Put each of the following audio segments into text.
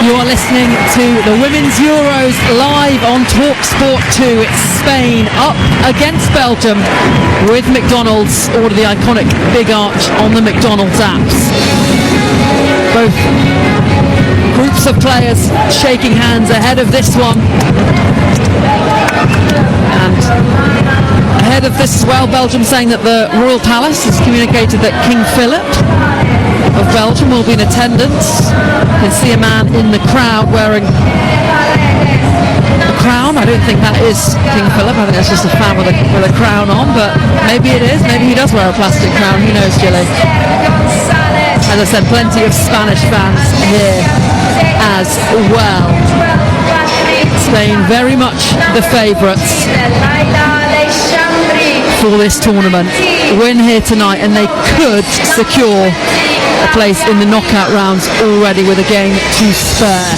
You are listening to the Women's Euros live on TalkSport 2. It's Spain up against Belgium with McDonald's, order the iconic Big Arch on the McDonald's apps. Both groups of players shaking hands ahead of this one. And ahead of this as well, Belgium saying that the Royal Palace has communicated that King Philip of Belgium will be in attendance. You can see a man in the crowd wearing a crown. I don't think that is King Philip. I think that's just a fan with a crown on, but maybe it is. Maybe he does wear a plastic crown. Who knows, Gilly? As I said, plenty of Spanish fans here as well. Spain very much the favourites for this tournament. Win here tonight and they could secure a place in the knockout rounds already with a game to spare.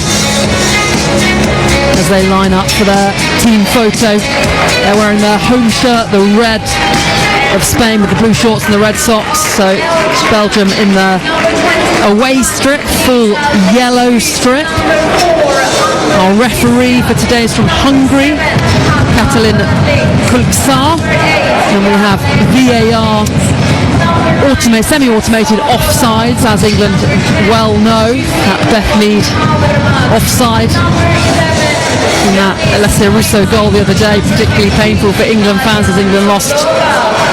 As they line up for their team photo, they're wearing their home shirt, the red of Spain with the blue shorts and the red socks. So Belgium in the away strip, full yellow strip. Our referee for today is from Hungary, Katalin Kulksar, and we have VAR semi-automated offsides, as England well know. That Beth Mead offside in that Alessia Russo goal the other day, particularly painful for England fans as England lost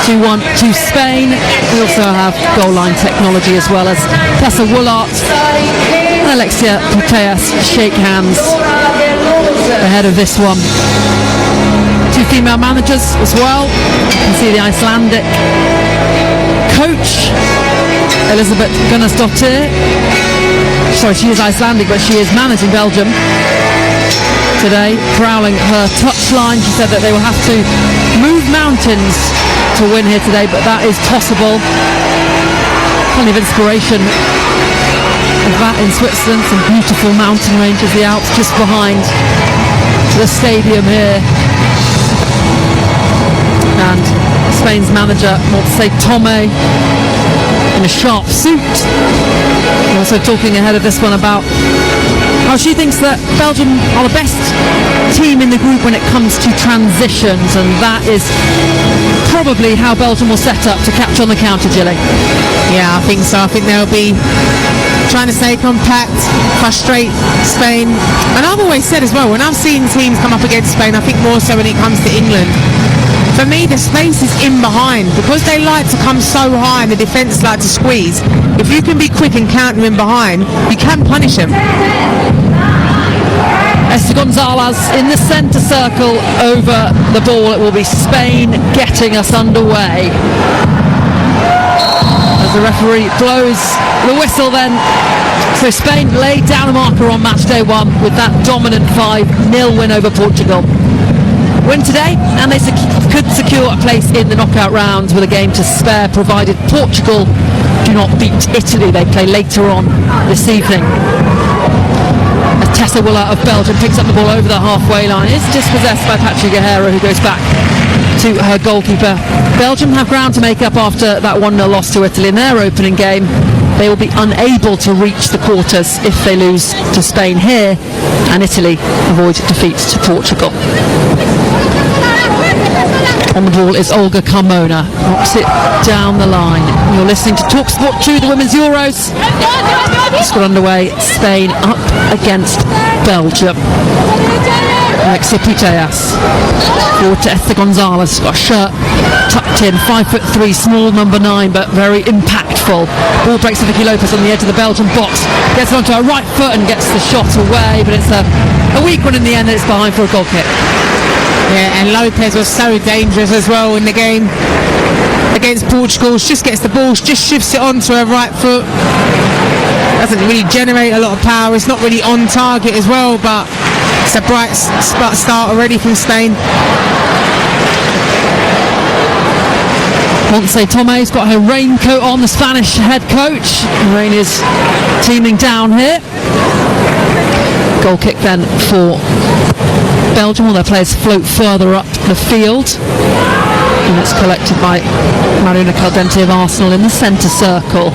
2-1 to Spain. We also have goal line technology as well as Tessa Woolart and Alexia Putellas shake hands ahead of this one. Two female managers as well. You can see the Icelandic coach Elisabeth Gunnarsdottir. Sorry, she is Icelandic, but she is managing Belgium today, prowling her touchline. She said that they will have to move mountains to win here today, but that is possible. Plenty of inspiration of that in Switzerland, some beautiful mountain ranges, the Alps just behind the stadium here. And Spain's manager, Montse Tomé, in a sharp suit. We're also talking ahead of this one about how she thinks that Belgium are the best team in the group when it comes to transitions, and that is probably how Belgium will set up to capture on the counter, Gilly. Yeah, I think so. I think they'll be trying to stay compact, frustrate Spain. And I've always said as well, when I've seen teams come up against Spain, I think more so when it comes to England, for me the space is in behind, because they like to come so high and the defence like to squeeze. If you can be quick and counter in behind, you can punish them. Esther Gonzalez in the centre circle over the ball. It will be Spain getting us underway. As the referee blows the whistle then. So Spain laid down a marker on match day one with that dominant 5-0 win over Portugal. Win today and they could secure a place in the knockout rounds with a game to spare, provided Portugal do not beat Italy. They play later on this evening. As Tessa Woolart of Belgium picks up the ball over the halfway line, it's dispossessed by Patrick O'Hara, who goes back to her goalkeeper. Belgium have ground to make up after that 1-0 loss to Italy in their opening game. They will be unable to reach the quarters if they lose to Spain here, and Italy avoid defeat to Portugal. On the ball is Olga Carmona, knocks it down the line. You're listening to TalkSport 2, the Women's Euros. Just got underway, Spain up against Belgium. Alexia Putellas forward to Esther Gonzalez, got a shirt tucked in, 5'3", small number 9, but very impactful. Ball breaks to Vicky Lopez on the edge of the Belgian box, gets it onto her right foot and gets the shot away, but it's a weak one in the end, and it's behind for a goal kick. Yeah, and Lopez was so dangerous as well in the game against Portugal. She just gets the ball, just shifts it onto her right foot. Doesn't really generate a lot of power. It's not really on target as well, but it's a bright start already from Spain. Montse Tomé's got her raincoat on, the Spanish head coach. The rain is teeming down here. Goal kick then for Belgium. All their players float further up the field, and it's collected by Marina Caldente of Arsenal in the centre circle.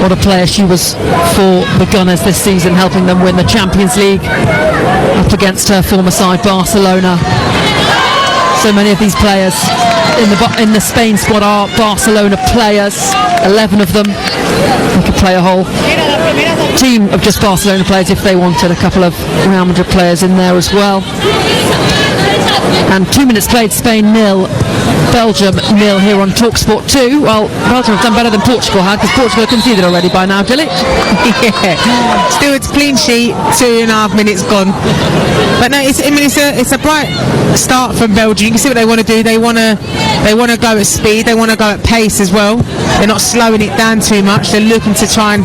What a player she was for the Gunners this season, helping them win the Champions League up against her former side Barcelona. So many of these players in the Spain squad are Barcelona players, 11 of them. They could play a whole team of just Barcelona players if they wanted, a couple of Real Madrid players in there as well. And 2 minutes played, Spain 0, Belgium 0 here on TalkSport 2. Well, Belgium have done better than Portugal had, because Portugal have conceded already by now, Gilly. Yeah. Still, it's clean sheet, 2.5 minutes gone. But no, it's a bright start from Belgium. You can see what they want to do. They want to go at speed. They want to go at pace as well. They're not slowing it down too much. They're looking to try and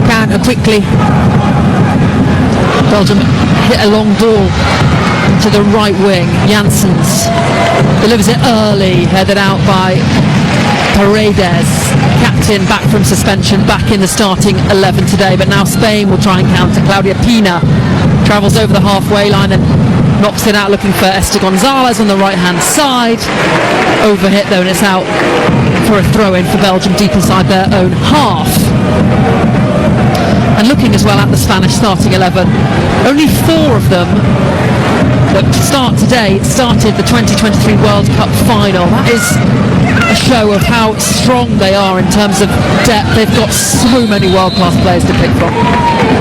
counter quickly. Belgium hit a long ball to the right wing. Janssens delivers it early, headed out by Paredes, captain back from suspension, back in the starting 11 today. But now Spain will try and counter. Claudia Pina travels over the halfway line and knocks it out, looking for Esther Gonzalez on the right hand side. Overhit though, and it's out for a throw in for Belgium deep inside their own half. And looking as well at the Spanish starting 11, only 4 of them that start today started the 2023 World Cup final. That is a show of how strong they are in terms of depth. They've got so many world-class players to pick from.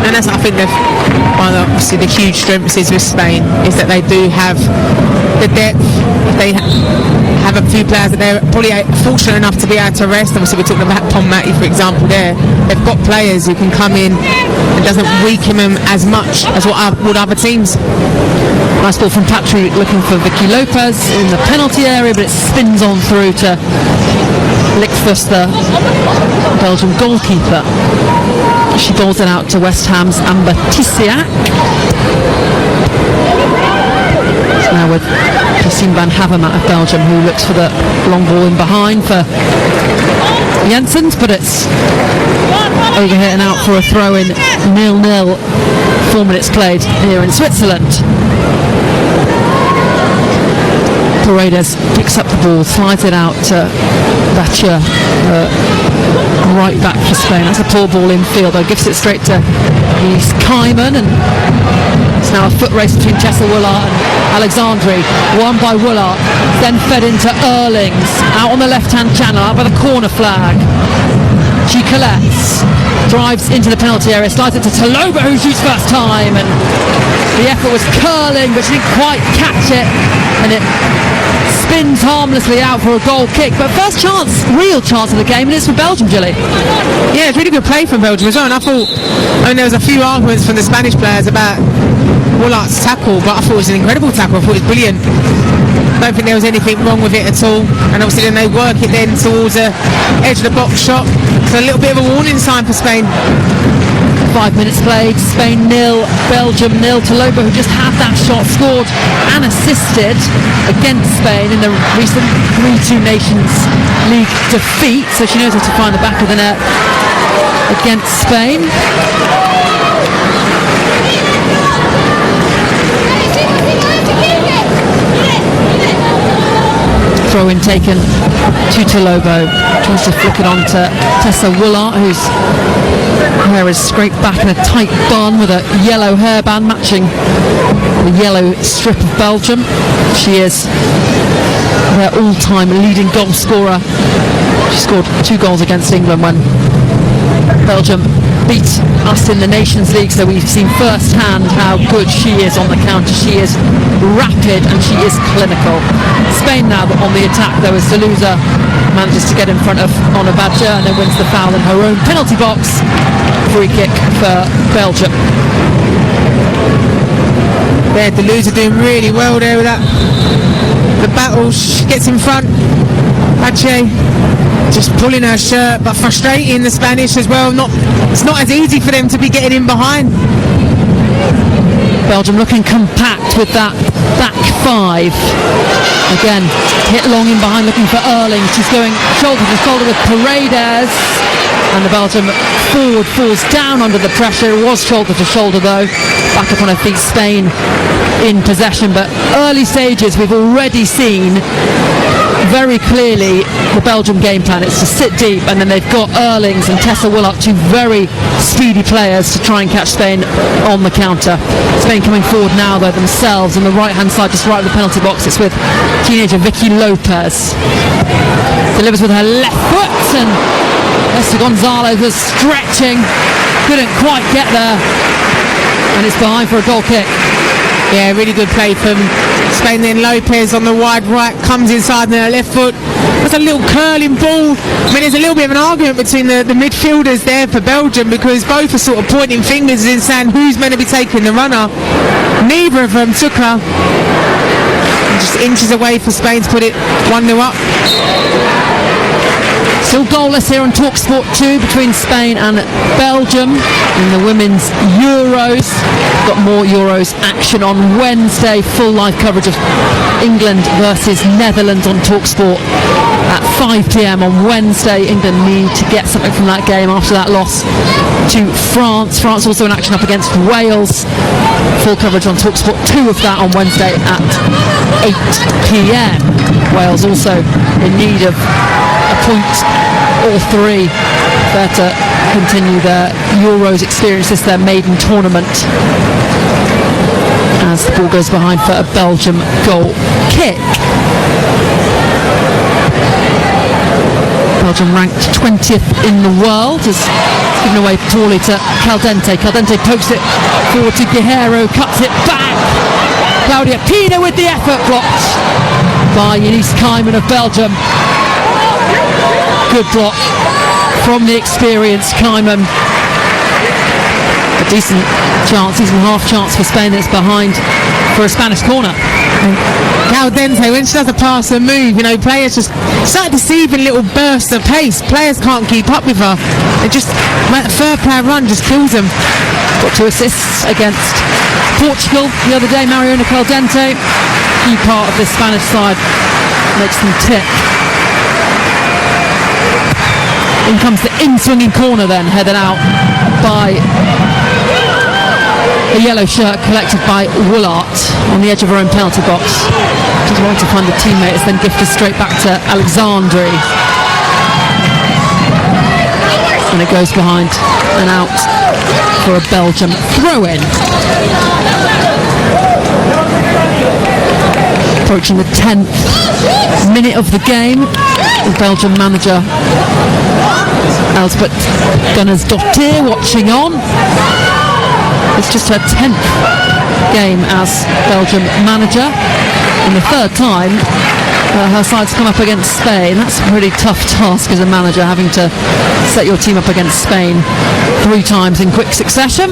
And that's, I think, one of obviously the huge strengths is with Spain, is that they do have the depth. They have a few players that they're probably fortunate enough to be able to rest. Obviously, we're talking about Tom Matty, for example, there. They've got players who can come in and doesn't weaken them as much as what would other teams. Nice ball from Patrick, looking for Vicky Lopez in the penalty area, but it spins on through to Lickfuss, the Belgian goalkeeper. She bowls it out to West Ham's Amber Tisiak. Now with Christine van Havermaet of Belgium, who looks for the long ball in behind for Janssens, but it's overhit and out for a throw in. 0-0, 4 minutes played here in Switzerland. Paredes picks up the ball, slides it out to Batcher, right back for Spain. That's a poor ball infield, though. Gives it straight to East Kaiman, and it's now a foot race between Tessa Woolart and Alexandri. Won by Woolart, then fed into Erlings, out on the left-hand channel, out by the corner flag. She collects, drives into the penalty area, slides it to Taloba, who shoots first time, and the effort was curling, but she didn't quite catch it, and it spins harmlessly out for a goal kick. But first chance, real chance of the game, and it's for Belgium, Gilly. Yeah, it's really good play from Belgium as well, and I mean, there was a few arguments from the Spanish players about Woolart's tackle, but I thought it was an incredible tackle. I thought it was brilliant. I don't think there was anything wrong with it at all, and obviously then they work it then towards the edge of the box shot. So a little bit of a warning sign for Spain. 5 minutes played, Spain 0, Belgium 0. Taloba, who just had that shot, scored and assisted against Spain in the recent 3-2 Nations League defeat, so she knows how to find the back of the net against Spain. Throw in taken to Talobo, tries to flick it on to Tessa Woolart, whose hair is scraped back in a tight bun with a yellow hairband matching the yellow strip of Belgium. She is their all-time leading goal scorer. She scored 2 goals against England when Belgium beat us in the Nations League, so we've seen firsthand how good she is on the counter. She is rapid and she is clinical. Spain now on the attack, though, as Delusa manages to get in front of Ona Badger and then wins the foul in her own penalty box. Free kick for Belgium. Yeah, Delusa doing really well there with that. The battle, she gets in front. Badger just pulling her shirt, but frustrating the Spanish as well. It's not as easy for them to be getting in behind. Belgium looking compact with that back 5. Again, hit long in behind, looking for Erling. She's going shoulder to shoulder with Paredes, and the Belgium forward falls down under the pressure. It was shoulder to shoulder though. Back up on her feet, Spain in possession, but early stages we've already seen very clearly the Belgium game plan. It's to sit deep, and then they've got Erlings and Tessa Willart, two very speedy players, to try and catch Spain on the counter. Spain coming forward now, though, themselves on the right-hand side, just right of the penalty box. It's with teenager Vicky Lopez. Delivers with her left foot, and Esther Gonzalez was stretching, couldn't quite get there, and it's behind for a goal kick. Yeah, really good play from Spain. Then Lopez on the wide right comes inside on her left foot. That's a little curling ball. I mean, there's a little bit of an argument between the midfielders there for Belgium, because both are sort of pointing fingers and saying who's meant to be taking the runner. Neither of them took her. Just inches away for Spain to put it 1-0 up. Still goalless here on TalkSport 2 between Spain and Belgium in the women's Euros. Got more Euros action on Wednesday. Full live coverage of England versus Netherlands on TalkSport at 5 p.m. on Wednesday. England need to get something from that game after that loss to France. France also in action up against Wales. Full coverage on TalkSport 2 of that on Wednesday at 8 p.m. Wales also in need of a point or three to continue their Euros experience. This is their maiden tournament, as the ball goes behind for a Belgium goal kick. Belgium ranked 20th in the world, is given away poorly to Caldente. Caldente pokes it forward to Guerrero, cuts it back. Claudia Pina with the effort, blocked by Eunice Keiman of Belgium. Good block from the experienced Keiman. A decent chance, decent half chance for Spain that's behind for a Spanish corner. Caldente, when she does a pass and move, you know, players just start deceiving little bursts of pace. Players can't keep up with her. It just, that third player run just kills them. Got 2 assists against Portugal the other day. Mariona Caldente, key part of this Spanish side, makes them tick. In comes the in-swinging corner then, headed out by a yellow shirt collected by Willart on the edge of her own penalty box. She's wanting to find the teammates, then gifted straight back to Alexandri. And it goes behind and out for a Belgium throw-in. Approaching the 10th minute of the game, the Belgian manager Elspeth Gunnarsdottir watching on. It's just her 10th game as Belgium manager, and the third time her side's come up against Spain. That's a pretty tough task as a manager, having to set your team up against Spain 3 times in quick succession.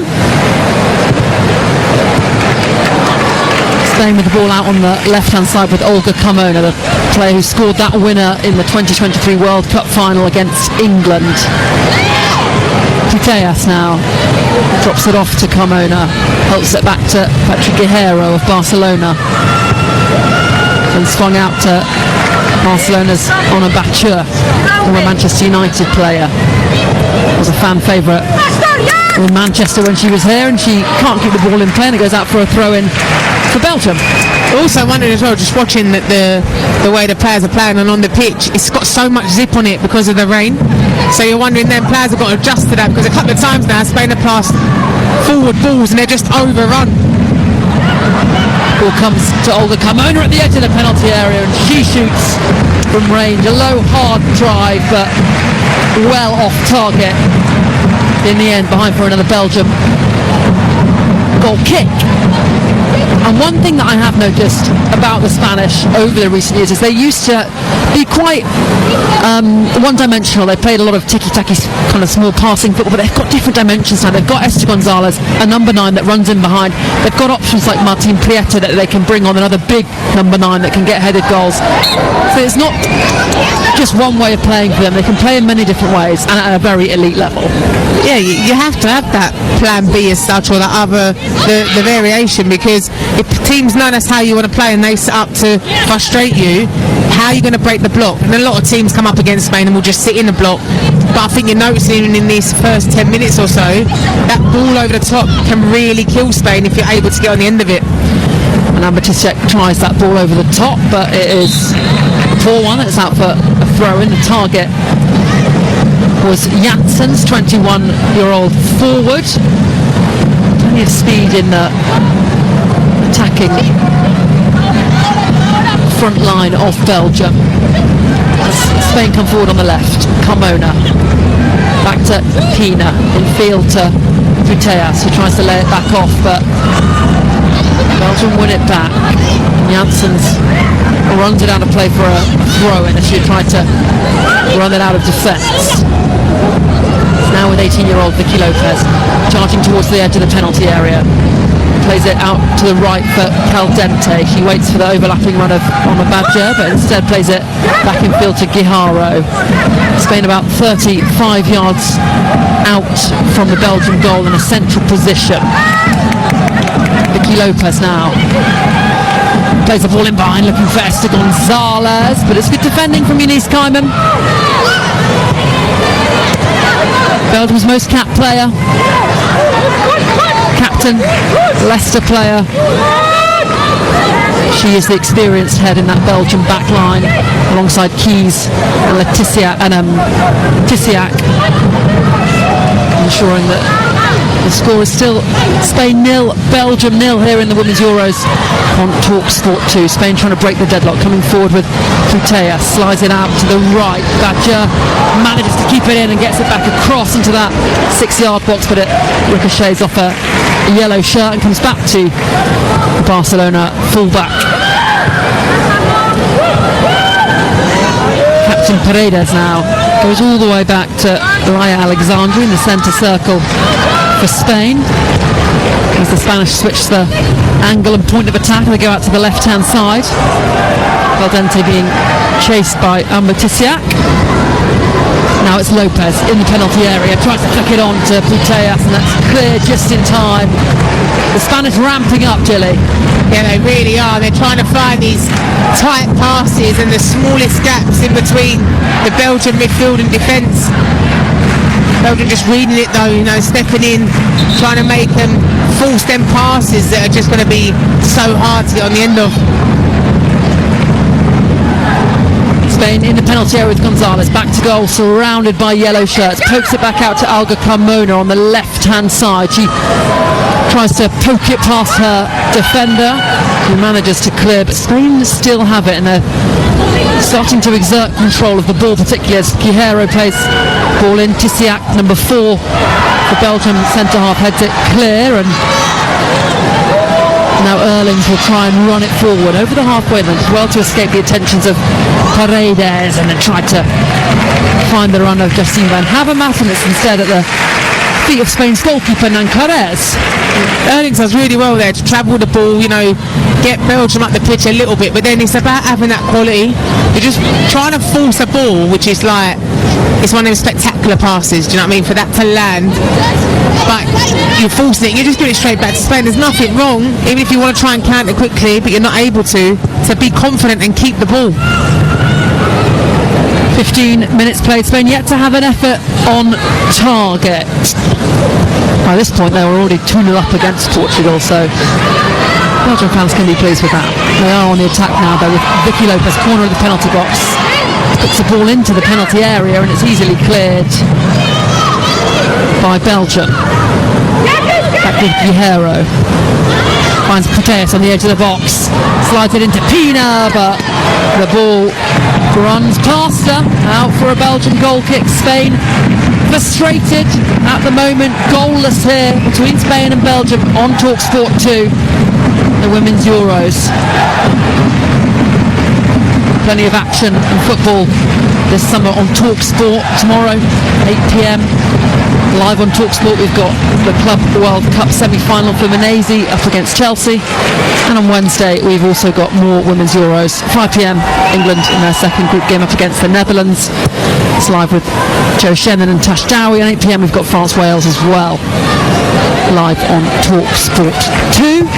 Spain with the ball out on the left-hand side with Olga Carmona, the player who scored that winner in the 2023 World Cup final against England. Putellas now drops it off to Carmona, helps it back to Patrick Guerrero of Barcelona, and swung out to Barcelona's Ona Batur, former Manchester United player. Was a fan favourite in Manchester when she was here, and she can't keep the ball in play, and it goes out for a throw-in for Belgium. Also wondered as well, just watching that the way the players are playing and on the pitch, it's got so much zip on it because of the rain. So you're wondering then players have got to adjust to that, because a couple of times now Spain have passed forward balls and they're just overrun. Ball comes to Olga Carmona at the edge of the penalty area, and she shoots from range. A low, hard drive, but well off target in the end, behind for another Belgium goal kick. And one thing that I have noticed about the Spanish over the recent years is they used to be quite one-dimensional. They played a lot of tiki-taki kind of small passing football, but they've got different dimensions now. They've got Esther Gonzalez, a number 9 that runs in behind. They've got options like Martin Prieto that they can bring on, another big number 9 that can get headed goals. So it's not just one way of playing for them. They can play in many different ways and at a very elite level. Yeah, you have to have that plan B as such, or that other, the variation, because if teams know that's how you want to play and they set up to frustrate you, how are you going to break the block? And a lot of teams come up against Spain and will just sit in the block. But I think you're noticing in these first 10 minutes or so, that ball over the top can really kill Spain if you're able to get on the end of it. And Amber Tisek tries that ball over the top, but it is poor one. It's out for a throw in. The target was Janssens, 21-year-old forward. Plenty of speed in the attacking front line of Belgium. As Spain come forward on the left. Carmona. Back to Pina. In field to Putellas, who tries to lay it back off, but Belgium win it back. Janssens runs it out of play for a throw-in as she tried to run it out of defence. Now with 18-year-old Vicky Lopez charging towards the edge of the penalty area. Plays it out to the right for Caldente. She waits for the overlapping run of Badger, but instead plays it back in field to Guijarro. Spain about 35 yards out from the Belgian goal in a central position. Vicky Lopez now plays the ball in behind, looking for Esther Gonzalez, but it's good defending from Eunice Kaiman. Belgium's most capped player, captain, Leicester player. She is the experienced head in that Belgian back line, alongside Keys and Tissiak, ensuring that the score is still Spain 0, Belgium 0 here in the Women's Euros on TalkSport 2. Spain trying to break the deadlock, coming forward with Putellas, slides it out to the right. Badger manages to keep it in and gets it back across into that 6-yard box, but it ricochets off a yellow shirt and comes back to the Barcelona fullback. Captain Paredes now goes all the way back to Laia Alexandri in the centre circle for Spain, as the Spanish switch the angle and point of attack and they go out to the left hand side. Caldente being chased by Tissiak. Now it's Lopez in the penalty area, tries to flick it on to Putellas, and that's clear just in time. The Spanish ramping up, Gilly. Yeah, they really are. They're trying to find these tight passes and the smallest gaps in between the Belgian midfield and defence. Belgium just reading it though, stepping in, trying to make them force them passes that are just going to be so hard to get on the end of. Spain in the penalty area with Gonzalez, back to goal, surrounded by yellow shirts, pokes it back out to Olga Carmona on the left hand side. She tries to poke it past her defender, who manages to clear, but Spain still have it and they're starting to exert control of the ball, particularly as Guijarro plays ball in. Tissiak, number 4 for Belgium centre half, heads it clear, and now Erlings will try and run it forward over the halfway line as well to escape the attentions of Paredes, and then try to find the run of Justine Van Havermaet, and it's instead at the feet of Spain's goalkeeper Nancarez. Erlings does really well there to travel the ball, get Belgium up the pitch a little bit, but then it's about having that quality. You're just trying to force a ball, which is like, it's one of those spectacular passes, do you know what I mean, for that to land, but you're forcing it, you just give it straight back to Spain. There's nothing wrong, even if you want to try and counter quickly, but you're not able to be confident and keep the ball. 15 minutes played, Spain yet to have an effort on target. By this point they were already 2-0 up against Portugal, so Belgian fans can be pleased with that. They are on the attack now though, with Vicky Lopez, corner of the penalty box, puts the ball into the penalty area and it's easily cleared by Belgium. Back with Guijarro, finds Putellas on the edge of the box, slides it into Pina, but the ball runs past her, out for a Belgian goal kick. Spain frustrated at the moment, goalless here between Spain and Belgium on TalkSport 2, the Women's Euros. Plenty of action and football this summer on TalkSport. Tomorrow 8 p.m. live on TalkSport we've got the Club World Cup semi-final for Menezes up against Chelsea, and on Wednesday we've also got more Women's Euros. 5 p.m. England in their second group game up against the Netherlands. It's live with Joe Shannon and Tash Dowie, and 8 p.m. we've got France-Wales as well, live on TalkSport 2.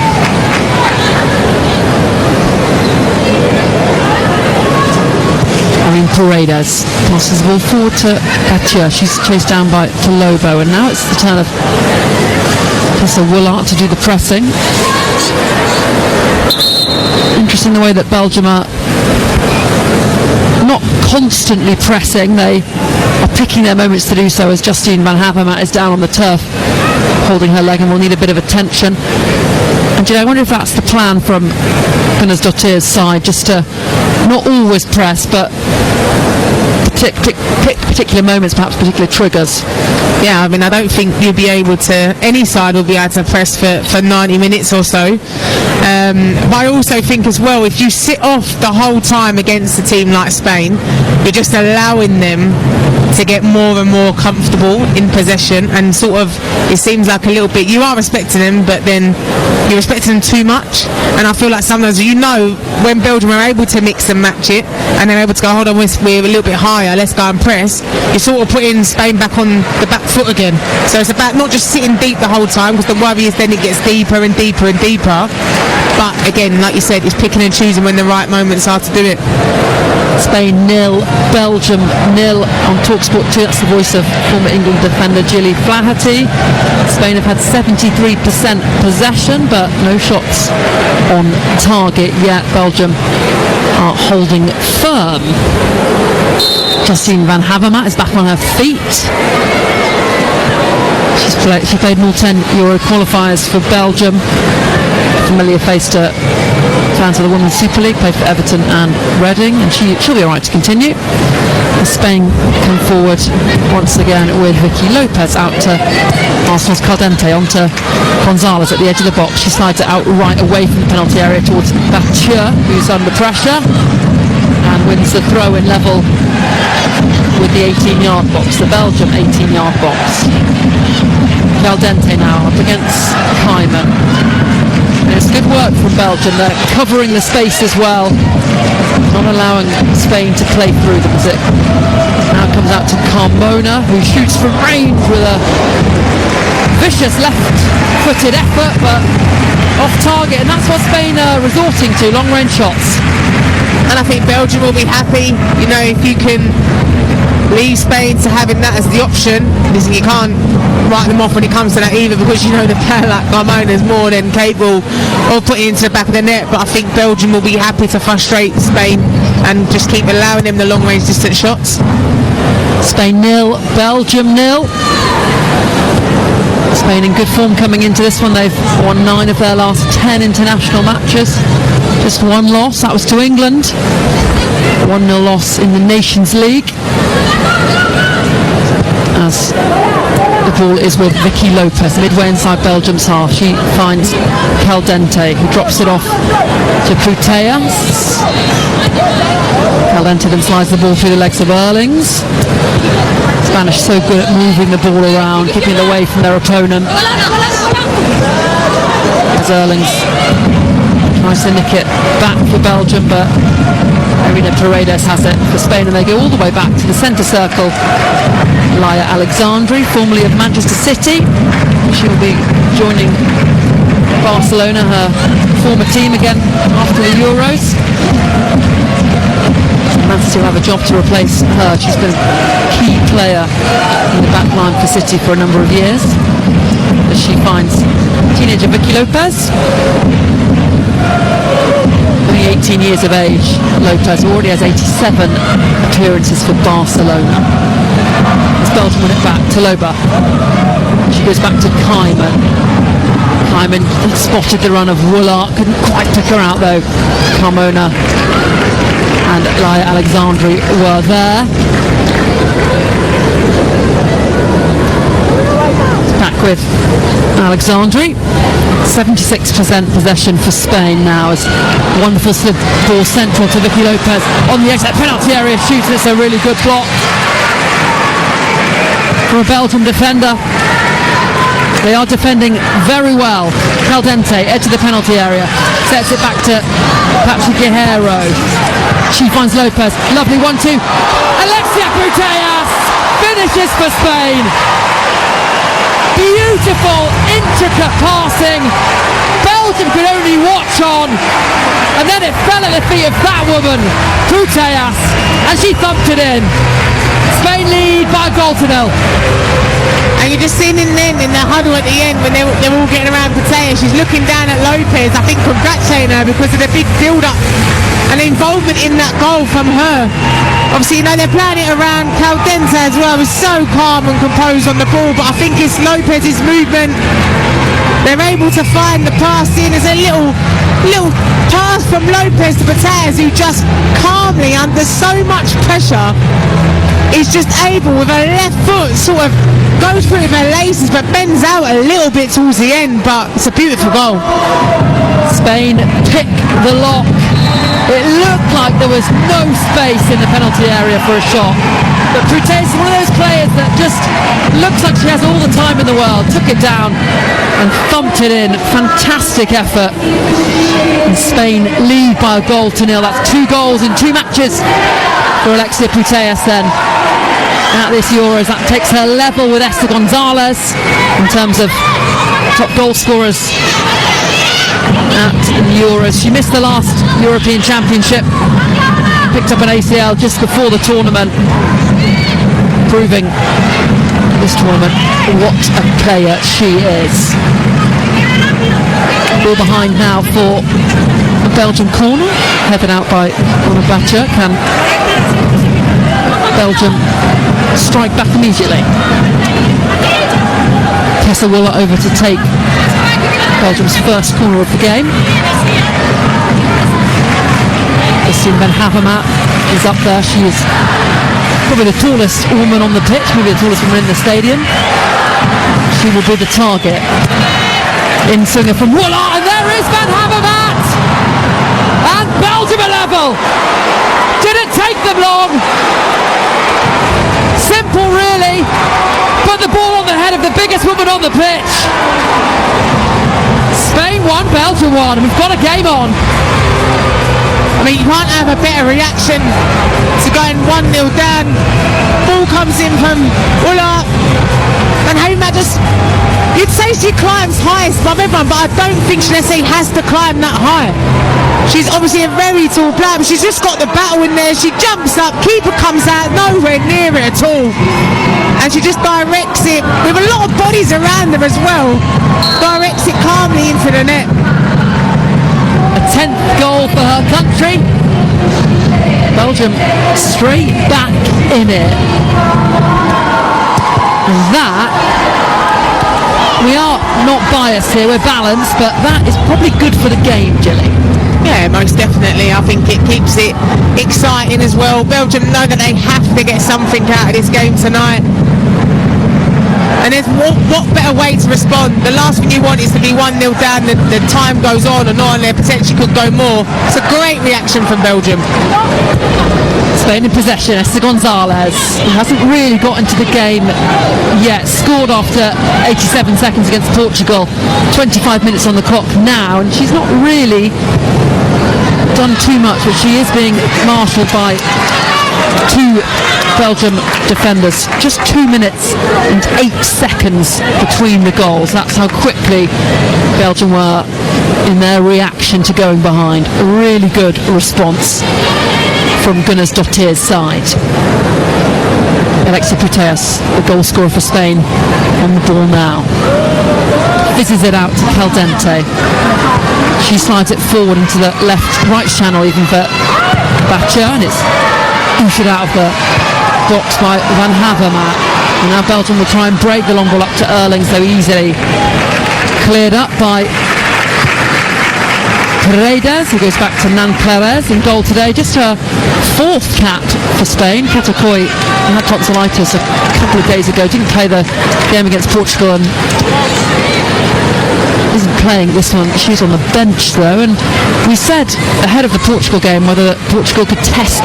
Paredes passes the ball forward to Batia. She's chased down by Lobo, and now it's the turn of Tessa Woolart to do the pressing. Interesting the way that Belgium are not constantly pressing. They are picking their moments to do so as Justine Van Havermaet is down on the turf holding her leg and will need a bit of attention. And I wonder if that's the plan from Gunnarsdottir's side, just to not always press, but pick particular moments, perhaps particular triggers. Yeah, I mean, I don't think you'll be able to, any side will be able to press for 90 minutes or so. But I also think as well, if you sit off the whole time against a team like Spain, you're just allowing them to get more and more comfortable in possession, and sort of, it seems like a little bit, you are respecting them, but then you're respecting them too much. And I feel like sometimes, when Belgium are able to mix and match it, and they're able to go, hold on, we're a little bit higher, let's go and press, you're sort of putting Spain back on the back foot again. So it's about not just sitting deep the whole time, because the worry is then it gets deeper and deeper and deeper. But again, like you said, it's picking and choosing when the right moments are to do it. Spain 0, Belgium 0 on TalkSport 2. That's the voice of former England defender Gilly Flaherty. Spain have had 73% possession, but no shots on target yet. Belgium are holding firm. Justine Van Havermaet is back on her feet. She played in all 10 Euro qualifiers for Belgium. Familiar face to fans of the Women's Super League, played for Everton and Reading, and she'll be alright to continue. Spain come forward once again with Vicky Lopez out to Arsenal's Caldente, onto Gonzalez at the edge of the box. She slides it out right away from the penalty area towards Bathieu, who's under pressure, and wins the throw-in level with the 18-yard box, the Belgium 18-yard box. Caldente now up against Hyman. And it's good work from Belgium. They're covering the space as well, not allowing Spain to play through them as it now comes out to Carmona, who shoots from range with a vicious left-footed effort, but off target, and that's what Spain are resorting to, long-range shots. And I think Belgium will be happy, if you can leave Spain to having that as the option. Listen, you can't write them off when it comes to that either, because the player like Carmona is more than capable of putting it into the back of the net. But I think Belgium will be happy to frustrate Spain and just keep allowing them the long range distance shots. Spain 0, Belgium 0. Spain in good form coming into this one. They've won 9 of their last 10 international matches. Just one loss, that was to England. 1-0 loss in the Nations League. As the ball is with Vicky Lopez, midway inside Belgium's half. She finds Caldente, who drops it off to Putellas. Caldente then slides the ball through the legs of Erlings. Spanish so good at moving the ball around, keeping it away from their opponent. As Erlings tries to nick it back for Belgium, but Irina Paredes has it for Spain, and they go all the way back to the centre circle. Laia Alexandri, formerly of Manchester City, she will be joining Barcelona, her former team, again after the Euros. Man City will have a job to replace her. She's been a key player in the back line for City for a number of years. As she finds teenager Vicky Lopez. Only 18 years of age, Lopez already has 87 appearances for Barcelona. As Belgium win it back to Loba. She goes back to Kaiman. Kaiman spotted the run of Woolart, couldn't quite pick her out though. Carmona and Laia Alexandri were there. Back with Alexandri. 76% possession for Spain now, as wonderful slip ball central to Vicky Lopez on the exit penalty area, shoots. It's a really good block for a Belgium defender. They are defending very well. Caldente, edge of the penalty area, sets it back to Patrick Guerrero. She finds Lopez, lovely 1-2. Alexia Putellas finishes for Spain. Beautiful, intricate passing. Belgium could only watch on, and then it fell at the feet of that woman, Putellas, and she thumped it in. Spain lead by a goal to 0. And you're just seeing in the huddle at the end when they're all getting around Putellas, she's looking down at Lopez, I think congratulating her because of the big build-up and involvement in that goal from her. Obviously, they're playing it around Caldente as well. He's so calm and composed on the ball, but I think it's Lopez's movement. They're able to find the pass in. There's a little pass from Lopez to Putellas, who just calmly, under so much pressure, is just able with her left foot sort of goes through with her laces but bends out a little bit towards the end, but it's a beautiful goal. Spain pick the lock. It looked like there was no space in the penalty area for a shot, but Putellas is one of those players that just looks like she has all the time in the world. Took it down and thumped it in. Fantastic effort, and Spain lead by a goal to nil. That's 2 goals in 2 matches for Alexia Putellas then at this Euros. That takes her level with Esther Gonzalez in terms of top goal scorers at the Euros. She missed the last European Championship, picked up an ACL just before the tournament, proving this tournament what a player she is. Ball behind now for a Belgian corner, headed out by Onabacha. Can Belgium strike back immediately? Tessa Wooler over to take Belgium's first corner of the game. Christine Ben Havermaet is up there. She is probably the tallest woman on the pitch, maybe the tallest woman in the stadium. She will be the target. In swinger from Wooler, and there is Ben Havermaet! And Belgium are level! Didn't take them long. Simple really, but the ball on the head of the biggest woman on the pitch. Spain 1, Belgium 1, and we've got a game on. I mean, you can't have a better reaction to going 1-0 down. Ball comes in from Ulla, and Havermaet just, you'd say she climbs highest above everyone, but I don't think she necessarily has to climb that high. She's obviously a very tall player, but she's just got the battle in there. She jumps up, keeper comes out, nowhere near it at all, and she just directs it with a lot of bodies around her as well. Directs it calmly into the net. A 10th goal for her country. Belgium straight back in it. And that, we are not biased here, we're balanced, but that is probably good for the game, Gilly. Yeah, most definitely. I think it keeps it exciting as well. Belgium know that they have to get something out of this game tonight. And there's what better way to respond? The last thing you want is to be 1-0 down, the time goes on and there potentially could go more. It's a great reaction from Belgium. Spain in possession, Esther Gonzalez, who hasn't really got into the game yet, scored after 87 seconds against Portugal, 25 minutes on the clock now, and she's not really done too much, but she is being marshalled by 2 Belgium defenders. Just 2 minutes and 8 seconds between the goals. That's how quickly Belgium were in their reaction to going behind. A really good response from Gunners Dottir's side. Alexia Putellas, the goal scorer for Spain, on the ball now. Fizzes it out to Caldente. She slides it forward into the right channel even for Bacher, and it's booted out of the box by Van Havermaet. And now Belgium will try and break the long ball up to Erling so easily. Cleared up by Paredes, who goes back to Nan Perez in goal today. Just her 4th cap for Spain. Katakoy had tonsillitis a couple of days ago, didn't play the game against Portugal and isn't playing this one. She's on the bench though, and we said ahead of the Portugal game whether Portugal could test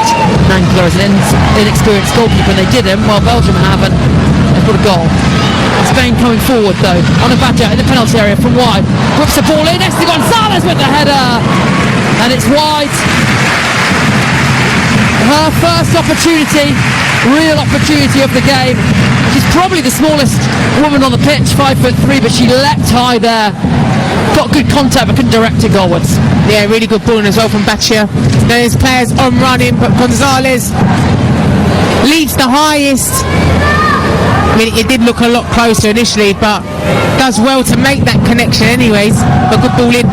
Nankler as an inexperienced goalkeeper, and they didn't. Well, Belgium have, and they've got a goal. Spain coming forward though. Onabacha in the penalty area from wide. Whips the ball in. Esther Gonzalez with the header, and it's wide. Her first opportunity, real opportunity of the game. She's probably the smallest woman on the pitch, 5'3", but she leapt high there. Got good contact, but couldn't direct it goalwards. Yeah, really good ball as well from Bacher. There's players on running, but Gonzalez leads the highest. I mean, it did look a lot closer initially, but does well to make that connection anyways. A good ball in.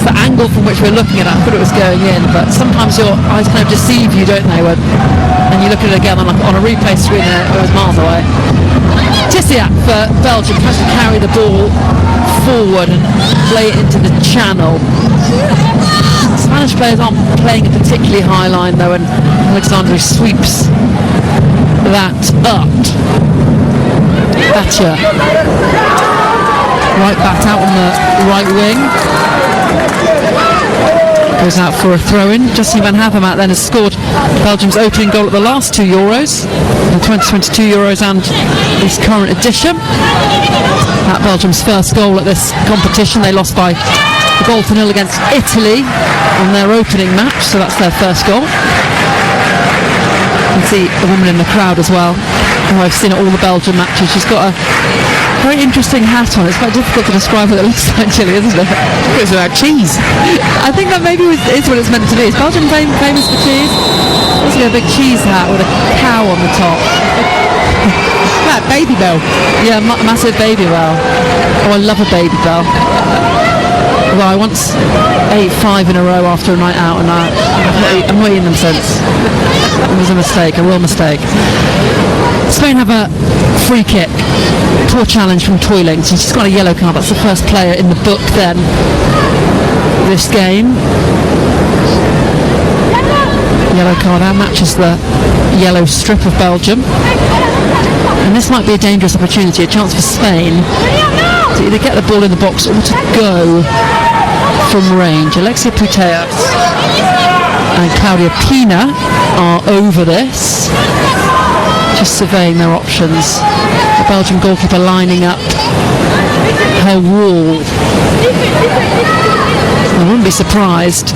it's the angle from which we're looking at it. I thought it was going in, but sometimes your eyes kind of deceive you, don't they? And you look at it again on a replay screen and it was miles away. Tissiak for Belgium tries to carry the ball forward and play it into the channel. Spanish players aren't playing a particularly high line though, and Alexandru sweeps that up. Thatcher right back out on the right wing, goes out for a throw-in. Justin Van Havermaet then has scored Belgium's opening goal at the last two Euros, the 2022 Euros and this current edition. That Belgium's first goal at this competition. They lost by a goal to nil against Italy on their opening match, so that's their first goal. You can see a woman in the crowd as well, who I've seen at all the Belgian matches. She's got a very interesting hat on. It's quite difficult to describe what it looks like, actually, isn't it? It's like cheese. I think that maybe is what it's meant to be. Is Belgium famous for cheese? It's got a big cheese hat with a cow on the top. Like Baby Bell. Yeah, massive Baby Bell. Oh, I love a Baby Bell. Although I once ate 5 in a row after a night out, and I'm not eating them since. It was a mistake, a real mistake. Spain have a free kick. Poor challenge from Toiling. So she's got a yellow card. That's the first player in the book then this game. Yellow card out matches the yellow strip of Belgium. And this might be a dangerous opportunity, a chance for Spain to either get the ball in the box or to go from range. Alexia Putellas and Claudia Pina are over this, just surveying their options. The Belgian goalkeeper lining up her wall. I wouldn't be surprised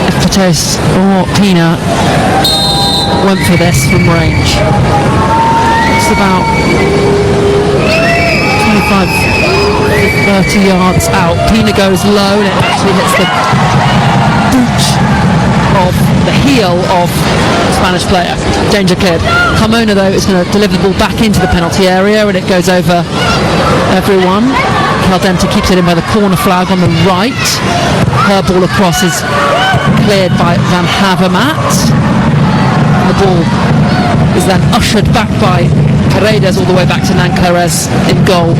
if Putellas or Pina went for this from range. It's about 25 30 yards out. Pina goes low and it actually hits the boot of the heel of the Spanish player. Danger cleared. Carmona though is going to deliver the ball back into the penalty area and it goes over everyone. Caldente keeps it in by the corner flag on the right. Her ball across is cleared by Van Havermaet. The ball is then ushered back by Paredes all the way back to Nanclares in goal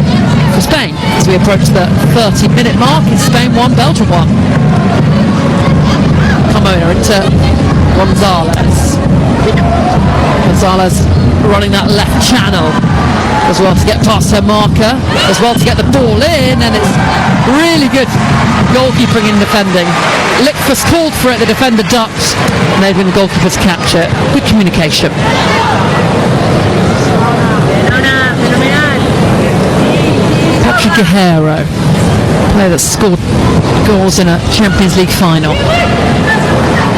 for Spain. As we approach the 30-minute mark, it's Spain 1, Belgium 1. Carmona into Gonzalez. Gonzalez running that left channel as well to get past her marker, as well to get the ball in, and it's really good goalkeeping and defending. Lickfuss called for it, the defender ducked, and they've been the goalkeeper to catch it. Good communication. Patrick Guerrero, player that scored goals in a Champions League final.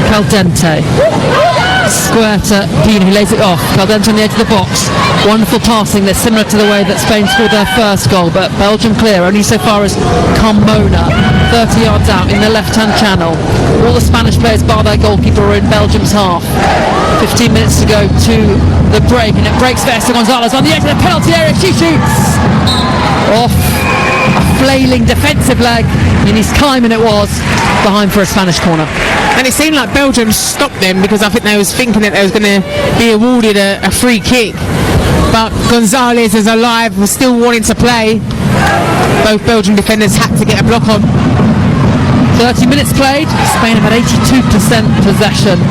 Caldente, square to Pina, who lays it off. Caldente on the edge of the box. Wonderful passing that's similar to the way that Spain scored their first goal, but Belgium clear only so far as Carmona, 30 yards out in the left-hand channel. All the Spanish players bar their goalkeeper are in Belgium's half. 15 minutes to go to the break, and it breaks for Esther Gonzalez on the edge of the penalty area. She shoots off a flailing defensive leg, and his timing it was behind for a Spanish corner. And it seemed like Belgium stopped them because I think they was thinking that they was going to be awarded a free kick. But Gonzalez is alive, was still wanting to play. Both Belgian defenders had to get a block on. 30 minutes played, Spain have had 82% possession.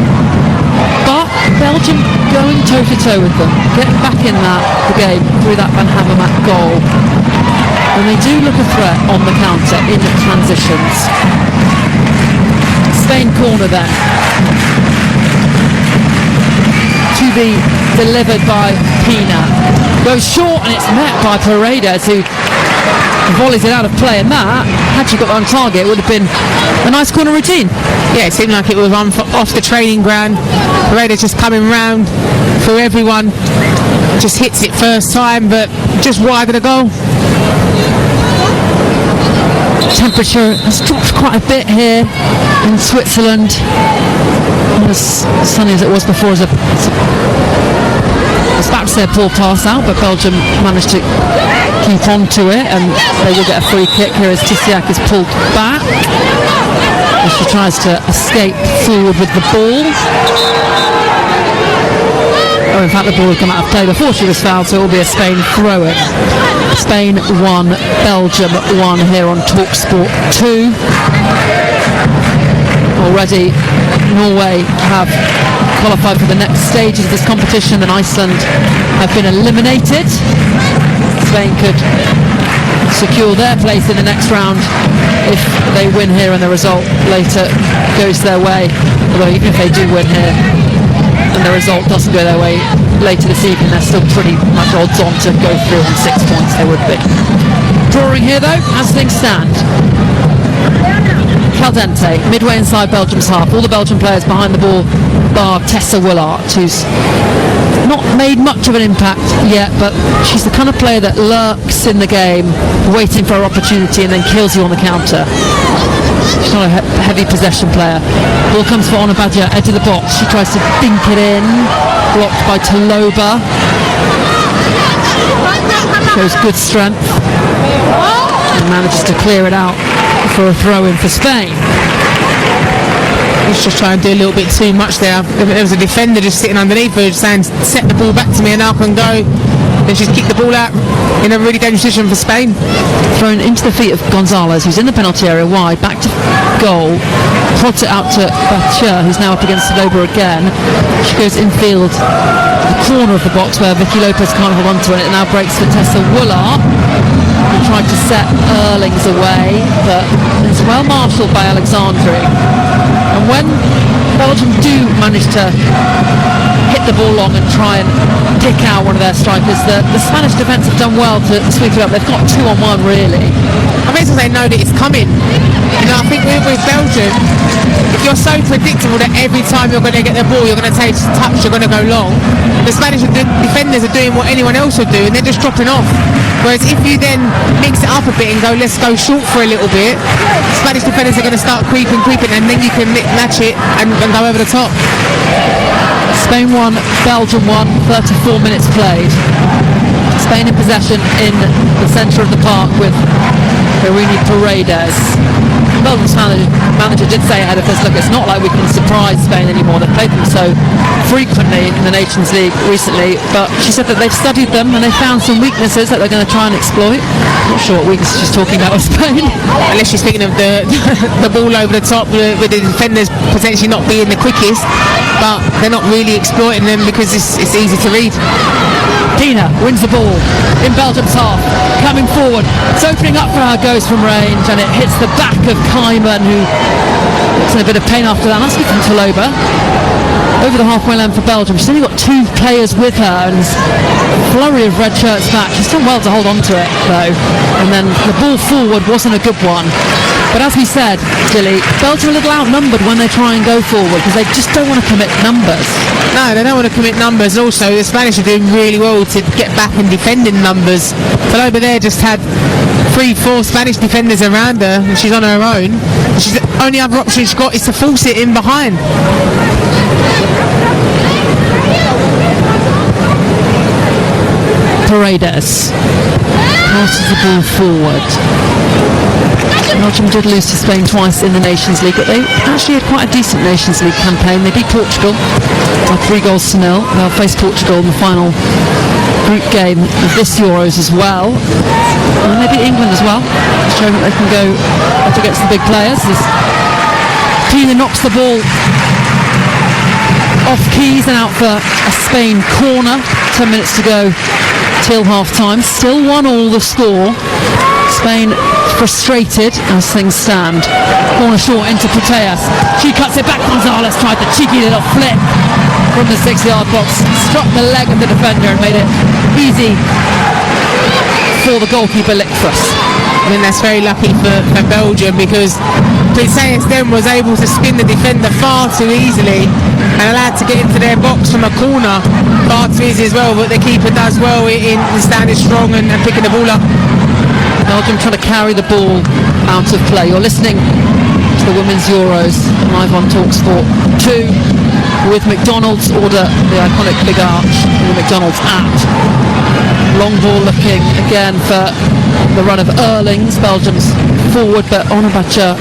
But Belgium going toe-to-toe with them, getting back in the game through that Van Havermaet goal. And they do look a threat on the counter in the transitions. Spain corner then. To be delivered by Pina. Goes short and it's met by Paredes, who volleys it out of play, and that, had she got on target, would have been a nice corner routine. Yeah, it seemed like it was off the training ground. Paredes just coming round for everyone. Just hits it first time, but just wide of the goal. Temperature has dropped quite a bit here in Switzerland. Not as sunny as it was before. I was about to say a poor pass out, but Belgium managed to keep on to it, and they will get a free kick here as Tisiak is pulled back as she tries to escape forward with the ball. Oh, in fact, the ball had come out of play before she was fouled, so it will be a Spain throw-in. Spain 1, Belgium 1 here on TalkSport 2. Already, Norway have qualified for the next stages of this competition, and Iceland have been eliminated. Spain could secure their place in the next round if they win here and the result later goes their way. Although even if they do win here and the result doesn't go their way later this evening, they're still pretty much odds on to go through on 6 points. They would be. Drawing here though, as things stand. Caldente, midway inside Belgium's half. All the Belgian players behind the ball bar Tessa Willart, who's not made much of an impact yet, but she's the kind of player that lurks in the game, waiting for her opportunity and then kills you on the counter. She's not a heavy possession player. Ball comes for Onabadia, edge of the box. She tries to dink it in, blocked by Taloba. Shows good strength and manages to clear it out for a throw-in for Spain. He's just trying to do a little bit too much there. There was a defender just sitting underneath her saying, set the ball back to me and I can go. Then she's kicked the ball out in a really dangerous position for Spain. Thrown into the feet of Gonzalez, who's in the penalty area wide, back to goal, prods it out to Batia, who's now up against Taloba again. She goes infield to the corner of the box where Vicky Lopez can't hold on to it. It now breaks for Tessa Willart, who tried to set Erlings away, but it's well marshalled by Alexandri. And when Belgium do manage to hit the ball long and try and pick out one of their strikers, the Spanish defence have done well to sweep it up. They've got 2-on-1 really. I mean, they know that it's coming. You know, I think with Belgium, if you're so predictable that every time you're going to get the ball, you're going to take a touch, you're going to go long, the Spanish defenders are doing what anyone else would do, and they're just dropping off. Whereas if you then mix it up a bit and go, let's go short for a little bit, Spanish defenders are going to start creeping, and then you can match it and go over the top. Spain 1, Belgium 1, 34 minutes played. Spain in possession in the centre of the park with Irene Paredes. Belgium's manager did say ahead of this, look, it's not like we can surprise Spain anymore. They've played them so frequently in the Nations League recently, but she said that they've studied them and they've found some weaknesses that they're going to try and exploit. Not sure what weaknesses she's talking about with Spain. Unless she's speaking of the ball over the top with the defenders potentially not being the quickest, but they're not really exploiting them because it's easy to read. Dina wins the ball in Belgium's half, coming forward. It's opening up for her, goes from range, and it hits the back of Kaiman, who looks in a bit of pain after that. That's good from Taloba. Over the halfway line for Belgium. She's only got 2 players with her, and a flurry of red shirts back. She's done well to hold on to it, though. And then the ball forward wasn't a good one. But as we said, Dilly, Belgium are a little outnumbered when they try and go forward because they just don't want to commit numbers. No, they don't want to commit numbers. Also, the Spanish are doing really well to get back and defend in numbers. But over there just had 3-4 Spanish defenders around her and she's on her own. The only other option she's got is to force it in behind. Paredes passes the ball forward. Belgium did lose to Spain twice in the Nations League, but they actually had quite a decent Nations League campaign. They beat Portugal by 3-0. They'll face Portugal in the final group game of this Euros as well. And they beat England as well, showing that they can go up against the big players. Tina knocks the ball off Keys and out for a Spain corner. 10 minutes to go till half time. Still 1-1 the score. Spain frustrated as things stand. Corner short into Putellas. She cuts it back. Gonzalez tried the cheeky little flip from the 6-yard box. Struck the leg of the defender and made it easy for the goalkeeper Lickfuss. I mean, that's very lucky for Belgium because Putellas then was able to spin the defender far too easily and allowed to get into their box from a corner far too easy as well, but the keeper does well in standing strong and picking the ball up. Belgium trying to carry the ball out of play. You're listening to the Women's Euros live on TalkSport 2. with McDonald's, order the iconic big arch in the McDonald's app. Long ball looking again for the run of Erlings, Belgium's forward, but Onabacha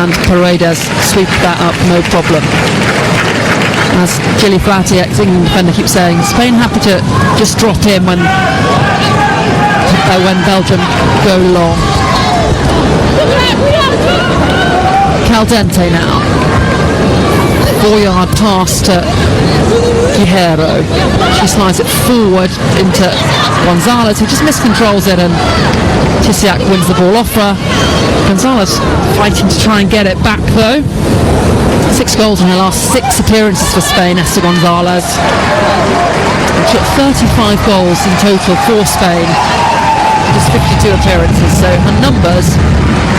and Paredes sweep that up, no problem. As Gilly Flatty, ex-England defender, keeps saying, Spain happy to just drop in when Belgium go long. Caldente now. 4-yard pass to Guerrero. She slides it forward into Gonzalez, who just miscontrols it, and Tisiak wins the ball off her. Gonzalez fighting to try and get it back though. 6 goals in her last 6 appearances for Spain, Esther Gonzalez. She got 35 goals in total for Spain. Just 52 appearances, so her numbers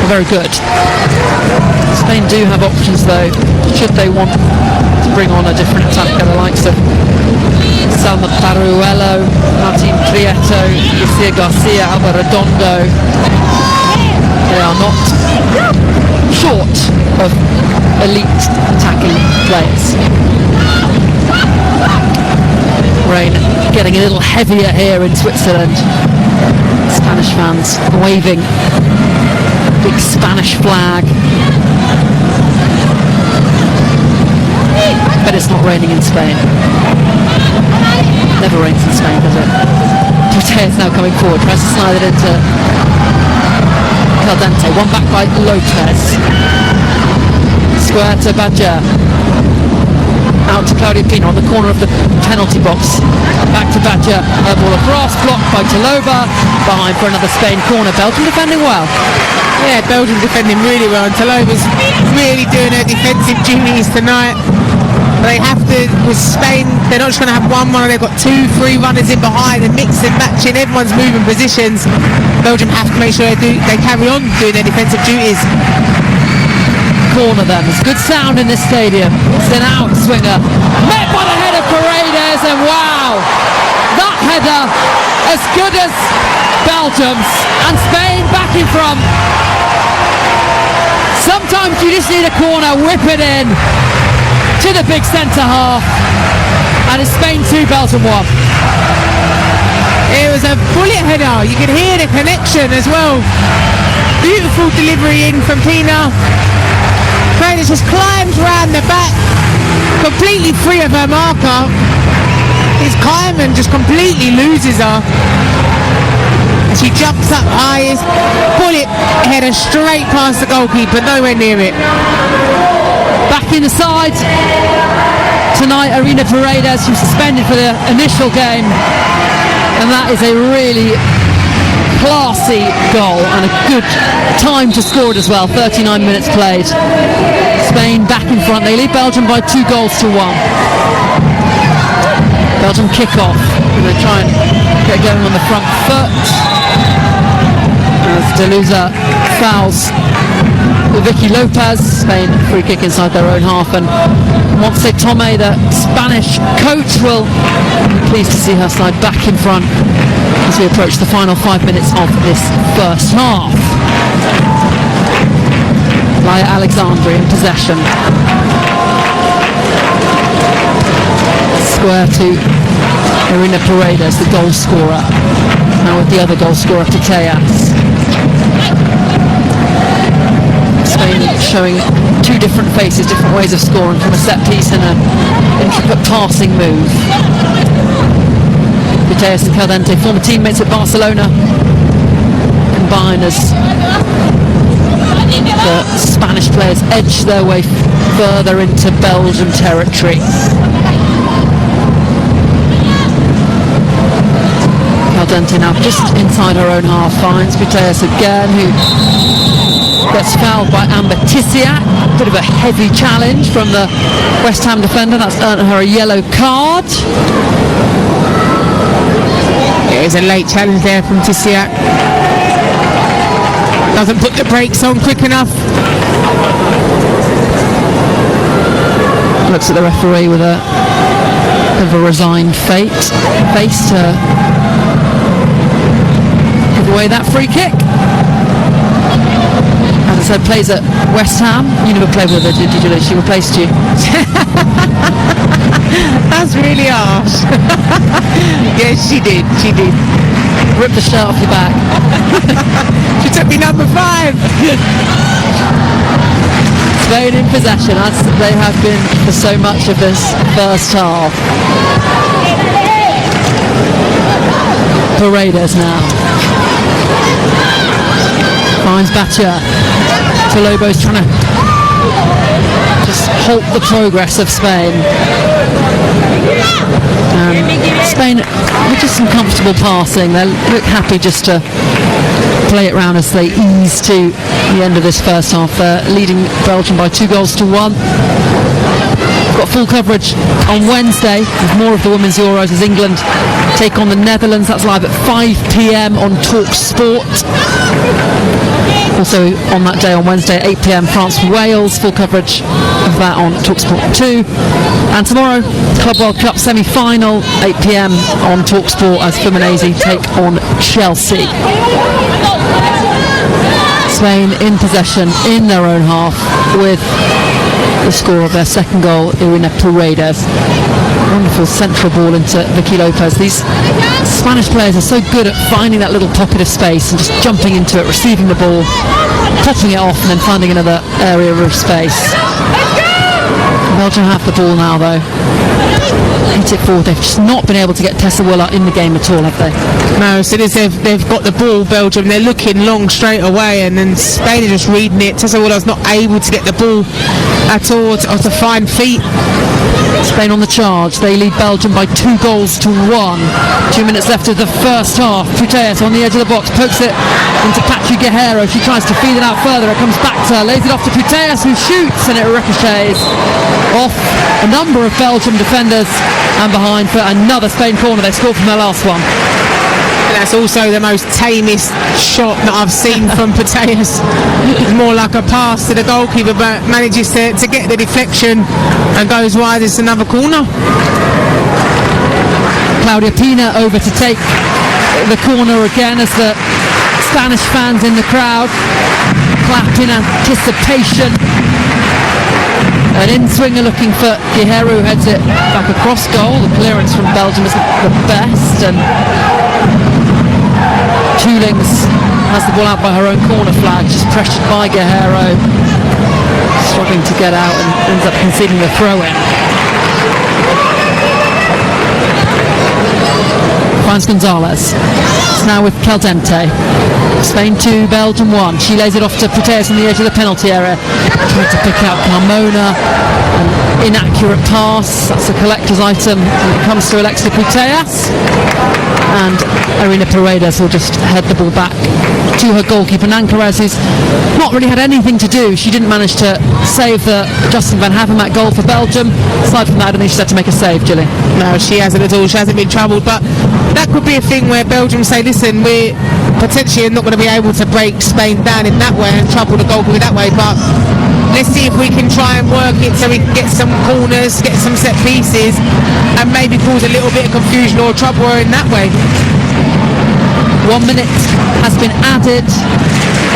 are very good. Spain do have options though, should they want to bring on a different attacker, the likes of Salma Paruello, Martin Prieto, Lucia Garcia, Alba Redondo. They are not short of elite attacking players. Rain getting a little heavier here in Switzerland. Spanish fans waving big Spanish flag. But it's not raining in Spain. Never rains in Spain, does it? Torte's now coming forward, tries to slide it into Caldente. One back by Lopez. Square to Badger. Out to Claudia Pino on the corner of the penalty box. Back to Badger. Her ball across, blocked by Taloba. Behind for another Spain corner. Belgium defending well. Yeah, Belgium defending really well, and Taloba's really doing her defensive duties tonight. But they have to, with Spain, they're not just going to have one runner, they've got 2-3 runners in behind and mixing, matching, everyone's moving positions. Belgium have to make sure they carry on doing their defensive duties. Corner then. There's good sound in this stadium. It's an outswinger. Met by the head of Paredes, and wow! That header as good as Belgium's, and Spain back in front. Sometimes you just need a corner, whip it in to the big centre half, and it's Spain 2, Belgium 1. It was a bullet header. You could hear the connection as well. Beautiful delivery in from Pina. Paredes just climbs round the back, completely free of her marker. His Kaiman just completely loses her. And she jumps up high, bullet header straight past the goalkeeper, nowhere near it. Back in the side tonight, Irina Paredes, who's suspended for the initial game, and that is a really classy goal and a good time to score it as well. 39 minutes played. Spain back in front. They lead Belgium by 2 goals to 1. Belgium kick off. They try and get going on the front foot as Delusa fouls Vicky Lopez. Spain free kick inside their own half, and Montse Tomé, the Spanish coach, will be pleased to see her side back in front as we approach the final 5 minutes of this first half. Laia Alexandri in possession. Square to Irina Paredes, the goal scorer. Now with the other goal scorer, Putellas. Spain showing 2 different faces, different ways of scoring, from a set piece and an intricate passing move. Putellas and Caldente, former teammates at Barcelona, combine as the Spanish players edge their way further into Belgian territory. Caldente now just inside her own half, finds Putellas again, who gets fouled by Amber Tisiak. Bit of a heavy challenge from the West Ham defender. That's earned her a yellow card. It was a late challenge there from Tisiak. Doesn't put the brakes on quick enough. Looks at the referee with a bit of a resigned face to give away that free kick. As So plays at West Ham. You never played with her, did you, Julie? She replaced you. That's really harsh. Yes, she did. Ripped the shirt off your back. She took me number 5. Spain in possession, as they have been for so much of this first half. Paredes now. Finds Batia. Tolobo's trying to just halt the progress of Spain. Spain with just some comfortable passing. They look happy just to play it round as they ease to the end of this first half. Leading Belgium by 2-1. Got full coverage on Wednesday with more of the Women's Euros as England take on the Netherlands. That's live at 5 p.m. on Talk Sport. Also on that day on Wednesday at 8 p.m. France-Wales. Full coverage of that on Talk Sport 2. And tomorrow, Club World Cup semi-final, 8 p.m. on Talk Sport as Fluminense take on Chelsea. Spain in possession in their own half with the score of their second goal, Irina Paredes. Wonderful central ball into Vicky Lopez. These Spanish players are so good at finding that little pocket of space and just jumping into it, receiving the ball, popping it off and then finding another area of space. Belgium have the ball now though. Hit it forward. They've just not been able to get Tessa Willer in the game at all, have they? No, as soon as they've got the ball, Belgium, they're looking long straight away, and then Spain are just reading it. Tessa Willer's not able to get the ball at all or to find feet. Spain on the charge. They lead Belgium by 2-1. 2 minutes left of the first half. Putellas on the edge of the box, pokes it into Patri Guerrero. She tries to feed it out further. It comes back to her, lays it off to Putellas, who shoots, and it ricochets off a number of Belgium defenders and behind for another Spain corner. They scored from their last one. That's also the most tamest shot that I've seen from Putellas. More like a pass to the goalkeeper, but manages to get the deflection and goes wide. It's another corner. Claudia Pina over to take the corner again as the Spanish fans in the crowd clap in anticipation. An in-swinger looking for Guerrero, heads it back across goal. The clearance from Belgium isn't the best, and Tulings has the ball out by her own corner flag, just pressured by Guerrero, struggling to get out and ends up conceding the throw-in. Finds Gonzalez. It's now with Caldente. Spain 2, Belgium 1. She lays it off to Putellas on the edge of the penalty area. Trying to pick out Carmona. An inaccurate pass. That's a collector's item when it comes to Alexia Putellas. And Irina Paredes will just head the ball back to her goalkeeper, Nancarez, who's not really had anything to do. She didn't manage to save the Justin Van Havermaet goal for Belgium. Aside from that, I think she's had to make a save, Gilly. No, she hasn't at all. She hasn't been troubled, but that could be a thing where Belgium say, listen, we're potentially not going to be able to break Spain down in that way and trouble the goalkeeper that way, but let's see if we can try and work it so we can get some corners, get some set pieces, and maybe cause a little bit of confusion or trouble in that way. 1 minute has been added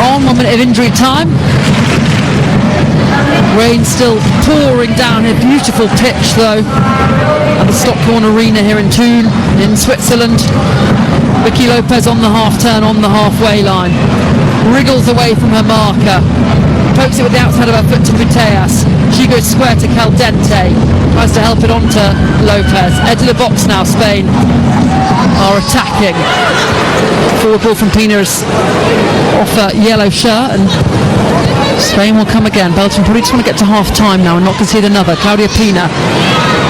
on, 1 minute of injury time. Rain still pouring down here. Beautiful pitch though at the Stockhorn Arena here in Thun in Switzerland. Vicky Lopez on the half turn on the halfway line, wriggles away from her marker, pokes it with the outside of her foot to Putellas. She goes square to Caldente, tries to help it on to Lopez. Edge of the box now, Spain are attacking. Forward ball from Pina's off a yellow shirt, and Spain will come again. Belgium probably just want to get to half time now and not concede another. Claudia Pina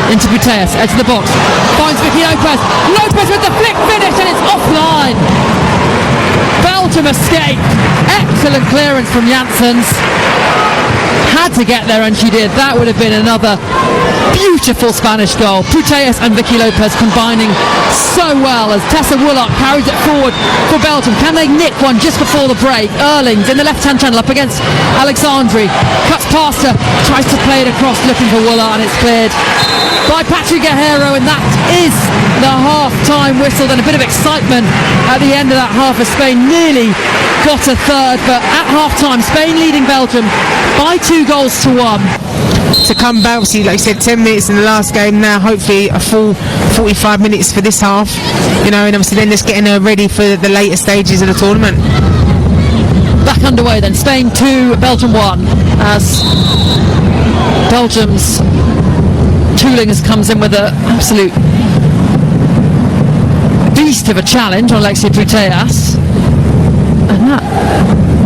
into Putellas, edge of the box, finds Vicky Lopez. Lopez with the flick finish, and it's offline. Belgium escape. Excellent clearance from Janssens. had to get there, and she did. That would have been another beautiful Spanish goal. Putellas and Vicky Lopez combining so well as Tessa Woolard carries it forward for Belgium. Can they nick one just before the break? Erlings in the left-hand channel up against Alexandri. Cuts past her, tries to play it across, looking for Woolard, and it's cleared by Patrick Guerrero, and that is the half-time whistle. Then a bit of excitement at the end of that half as Spain nearly got a third, but at half-time, Spain leading Belgium by 2-1. To come back, obviously, like you said, 10 minutes in the last game now, hopefully a full 45 minutes for this half, you know, and obviously then just getting her ready for the later stages of the tournament. Back underway then, Spain 2, Belgium 1, as Belgium's Toolings comes in with an absolute beast of a challenge on Alexia Putellas,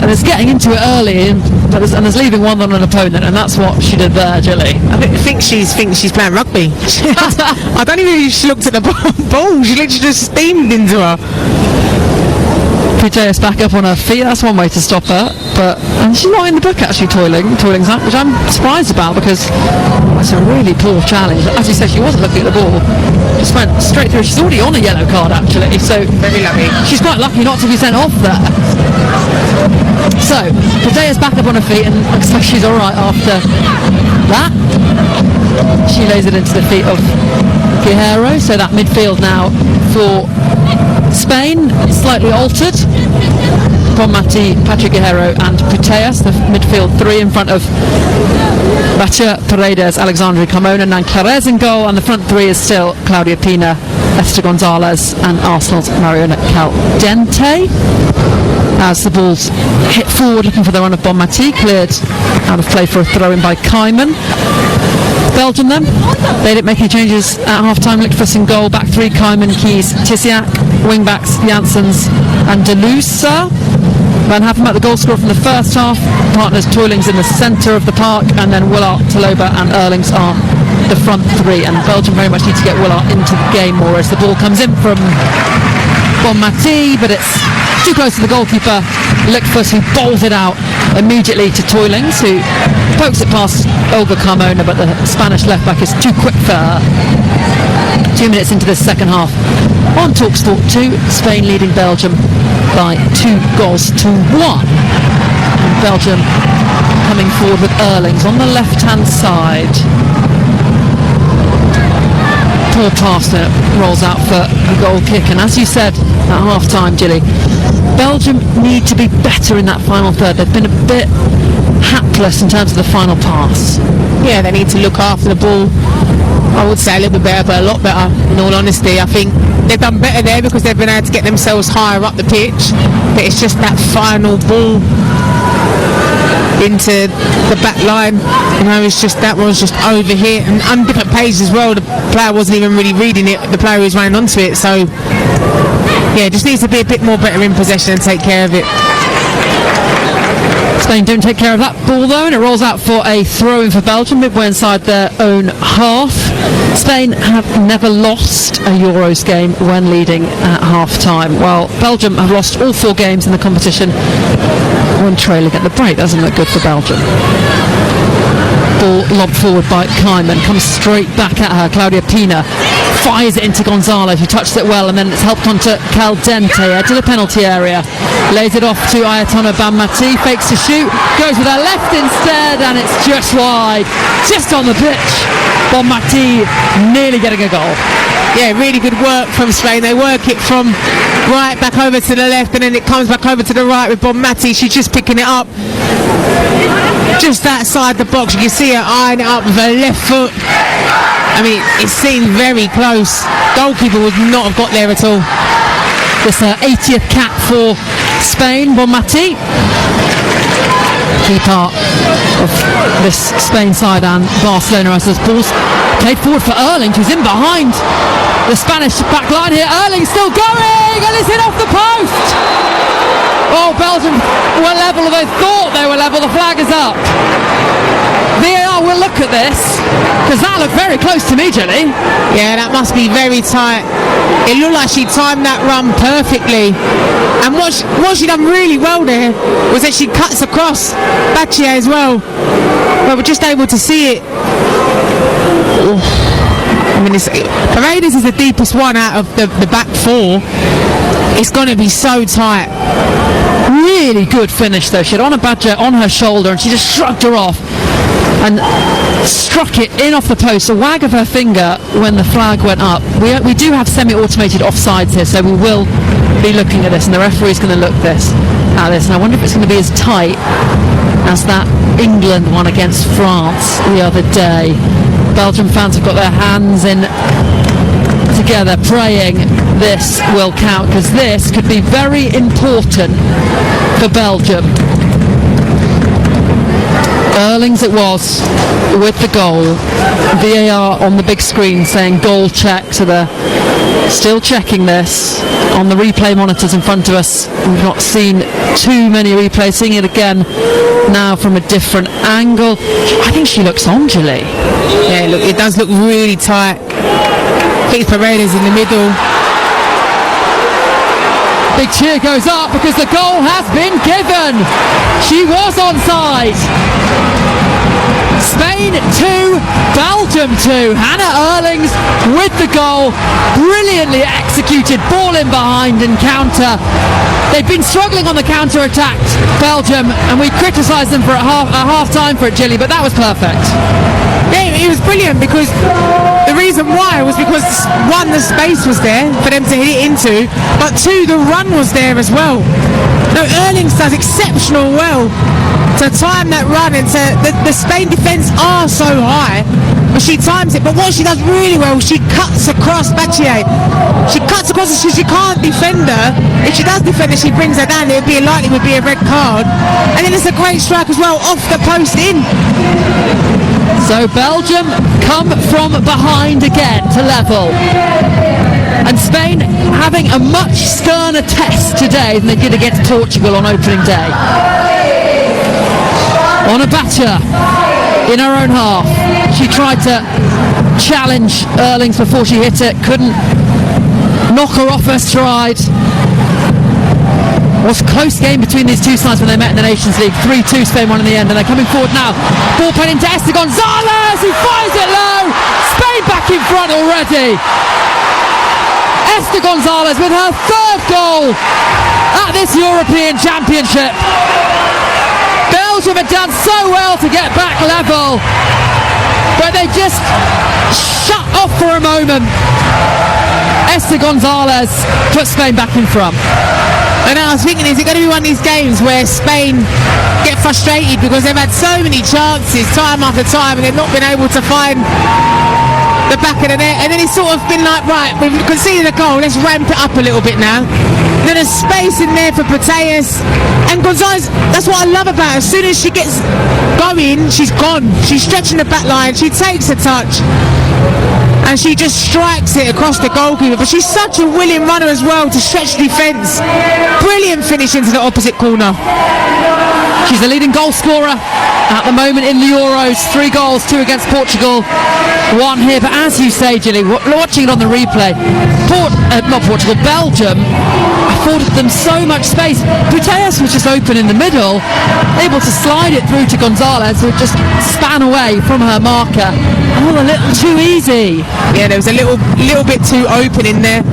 and it's getting into it early, and there's leaving one on an opponent, and that's what she did there, Jilly. I think she's playing rugby. I don't even think she looked at the ball. She literally just steamed into her. Putellas back up on her feet. That's one way to stop her, and she's not in the book actually. Toiling's that, which I'm surprised about, because it's a really poor challenge. As you said, she wasn't looking at the ball, just went straight through. She's already on a yellow card actually, so very lucky. She's quite lucky not to be sent off there. So Putellas back up on her feet, and looks like she's all right after that. She lays it into the feet of Guerrero, so that midfield now for Spain slightly altered. Bonmati, Patrick Guerrero and Putellas, the midfield three in front of Bacha, Paredes, Alexandri Carmona, Nan Clares in goal, and the front three is still Claudia Pina, Esther Gonzalez and Arsenal's Mariona Caldente. As the ball's hit forward looking for the run of Bonmati, cleared out of play for a throw-in by Kaiman. Belgium then, they didn't make any changes at half-time. Lickfuss in goal, back three, Kaiman, Keys, Tisiak, wing-backs, Janssens and Delusa. Van Havenbach, the goal scorer from the first half. Partners Toilings in the centre of the park, and then Willart, Taloba and Erlings are the front three. And Belgium very much need to get Willart into the game more as the ball comes in from Bonmati, but it's too close to the goalkeeper Lickfuss, who bowls it out immediately to Toilings, who pokes it past Olga Carmona, but the Spanish left back is too quick for her. 2 minutes into this second half on TalkSport 2, Spain leading Belgium by 2-1. And Belgium coming forward with Erlings on the left hand side. Poor pass that rolls out for the goal kick, and as you said at half time, Gilly, Belgium need to be better in that final third. They've been a bit hapless in terms of the final pass. Yeah, they need to look after the ball, I would say a little bit better, but a lot better in all honesty. I think they've done better there because they've been able to get themselves higher up the pitch, but it's just that final ball into the back line, you know, it's just that one's just over here, and on different pages as well. The player wasn't even really reading it, the player was running onto it, so yeah, just needs to be a bit more better in possession and take care of it. Spain don't take care of that ball though, and it rolls out for a throw-in for Belgium midway inside their own half. Spain have never lost a Euros game when leading at half-time, while Belgium have lost all 4 games in the competition when trailing at the break. Doesn't look good for Belgium. Ball lobbed forward by Kaiman, comes straight back at her. Claudia Pina fires it into Gonzalez, who touched it well, and then it's helped onto Caldente to the penalty area. Lays it off to Ayatollah Bonmati, fakes to shoot, goes with her left instead, and it's just wide, just on the pitch. Bonmati nearly getting a goal. Yeah, really good work from Spain. They work it from right back over to the left, and then it comes back over to the right with Bonmati. She's just picking it up just outside the box. You can see her eyeing it up with her left foot. I mean, it seemed very close. Goalkeeper would not have got there at all. This 80th cap for Spain, Bonmati. Key part of this Spain side, and Barcelona as this ball's played forward for Erling, who's in behind the Spanish back line here. Erling still going, and it's hit off the post. Oh, Belgium were level. They thought they were level. The flag is up. VAR will look at this, because that looked very close to me, Jenny. Yeah, that must be very tight. It looked like she timed that run perfectly, and what she done really well there was that she cuts across Bachier as well, but we're just able to see it. I mean, Paredes is the deepest one out of the back four. It's going to be so tight. Really good finish though. She had Honor Badger on her shoulder and she just shrugged her off and struck it in off the post. A wag of her finger when the flag went up. We do have semi-automated offsides here, so we will be looking at this, and the referee's going to look at this, and I wonder if it's going to be as tight as that England one against France the other day. Belgium fans have got their hands in together praying this will count, because this could be very important for Belgium. Erlings it was with the goal. VAR on the big screen saying goal check, so they're still checking this on the replay monitors in front of us. We've not seen too many replays, seeing it again now from a different angle. I think she looks on, Julie. Yeah, look, it does look really tight. I think Paredes in the middle. Big cheer goes up because the goal has been given. She was onside. Spain 2, Belgium 2. Hannah Erlings with the goal. Brilliantly executed. Ball in behind and counter. They've been struggling on the counter-attack, Belgium, and we criticised them for a half time for it, Gilly, but that was perfect. Yeah, it was brilliant, because the reason why was because, one, the space was there for them to hit it into, but two, the run was there as well. No, Erlings does exceptional well to time that run, and the Spain defence are so high, but she times it. But what she does really well, she cuts across Bachier. She cuts across her, she can't defend her. If she does defend her, she brings her down. It would be a red card. And then it's a great strike as well, off the post in. So Belgium come from behind again to level. And Spain having a much sterner test today than they did against Portugal on opening day. On a batter in her own half. She tried to challenge Erlings before she hit it, couldn't knock her off her stride. Was a close game between these two sides when they met in the Nations League. 3-2 Spain won in the end, and they're coming forward now. Ball played into Esther Gonzalez, who fires it low. Spain back in front already. Esther Gonzalez with her third goal at this European Championship. Belgium had done so well to get back level, but they just shut off for a moment. Esther Gonzalez put Spain back in front. And I was thinking, is it going to be one of these games where Spain get frustrated because they've had so many chances time after time and they've not been able to find the back of the net, and then it's sort of been like, right, we've conceded a goal, let's ramp it up a little bit now. Then there's space in there for Pateas, and Gonzalez, that's what I love about her. As soon as she gets going, she's gone. She's stretching the back line, she takes a touch and she just strikes it across the goalkeeper. But she's such a willing runner as well to stretch defence. Brilliant finish into the opposite corner. She's the leading goal scorer at the moment in the Euros. 3 goals, 2 against Portugal, 1 here. But as you say, Gilly, watching it on the replay, Belgium afforded them so much space. Putellas was just open in the middle, able to slide it through to Gonzalez, who just span away from her marker. Oh, a little too easy. Yeah, there was a little bit too open in there.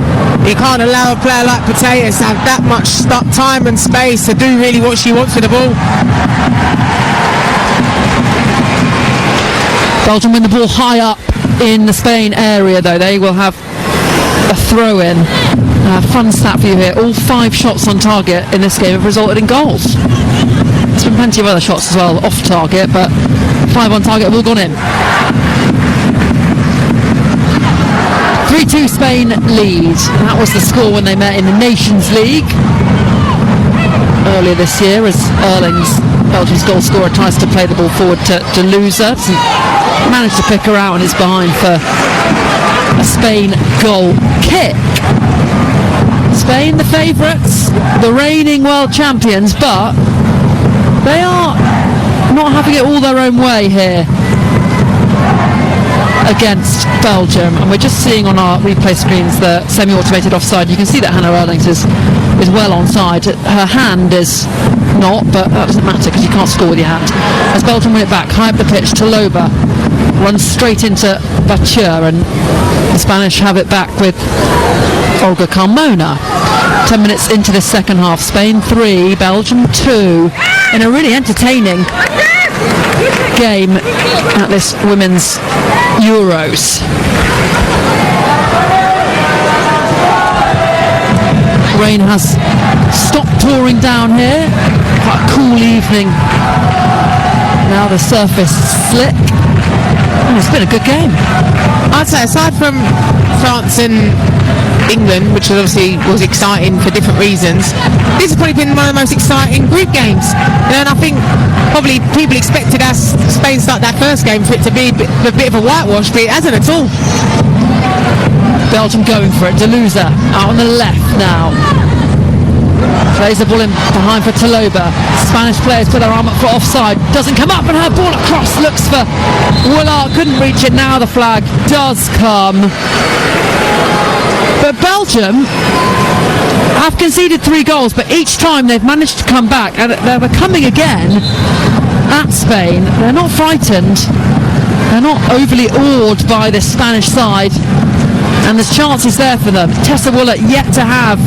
You can't allow a player like Putellas to have that much time and space to do really what she wants with the ball. Belgium win the ball high up in the Spain area, though. They will have a throw-in. Fun stat for you here. All 5 shots on target in this game have resulted in goals. There's been plenty of other shots as well off target, but 5 on target have all gone in. 3-2 Spain lead. That was the score when they met in the Nations League earlier this year, as Erlings, Belgium's goal scorer, tries to play the ball forward to lose her. Managed to pick her out and is behind for a Spain goal kick. Spain the favourites, the reigning world champions, but they are not having it all their own way here against Belgium. And we're just seeing on our replay screens the semi-automated offside. You can see that Hannah Erlings is is well onside. Her hand is not, but that doesn't matter because you can't score with your hand. As Belgium win it back, high up the pitch, Taloba runs straight into Batur, and the Spanish have it back with Olga Carmona. 10 minutes into the second half, Spain 3, Belgium 2, in a really entertaining game at this women's Euros. Rain has stopped pouring down here. Quite a cool evening. Now the surface slick. And it's been a good game. I'd say aside from France and England, which obviously was exciting for different reasons, this has probably been one of the most exciting group games. And I think probably people expected as Spain start that first game for it to be a bit of a whitewash, but it hasn't at all. Belgium going for it. Delusa out on the left now. Plays the ball in behind for Taloba. Spanish players put their arm up for offside. Doesn't come up, and her ball across. Looks for Willard. Couldn't reach it. Now the flag does come. But Belgium have conceded 3 goals, but each time they've managed to come back, and they're coming again at Spain. They're not frightened. They're not overly awed by the Spanish side, and there's chances there for them. Tessa Willard yet to have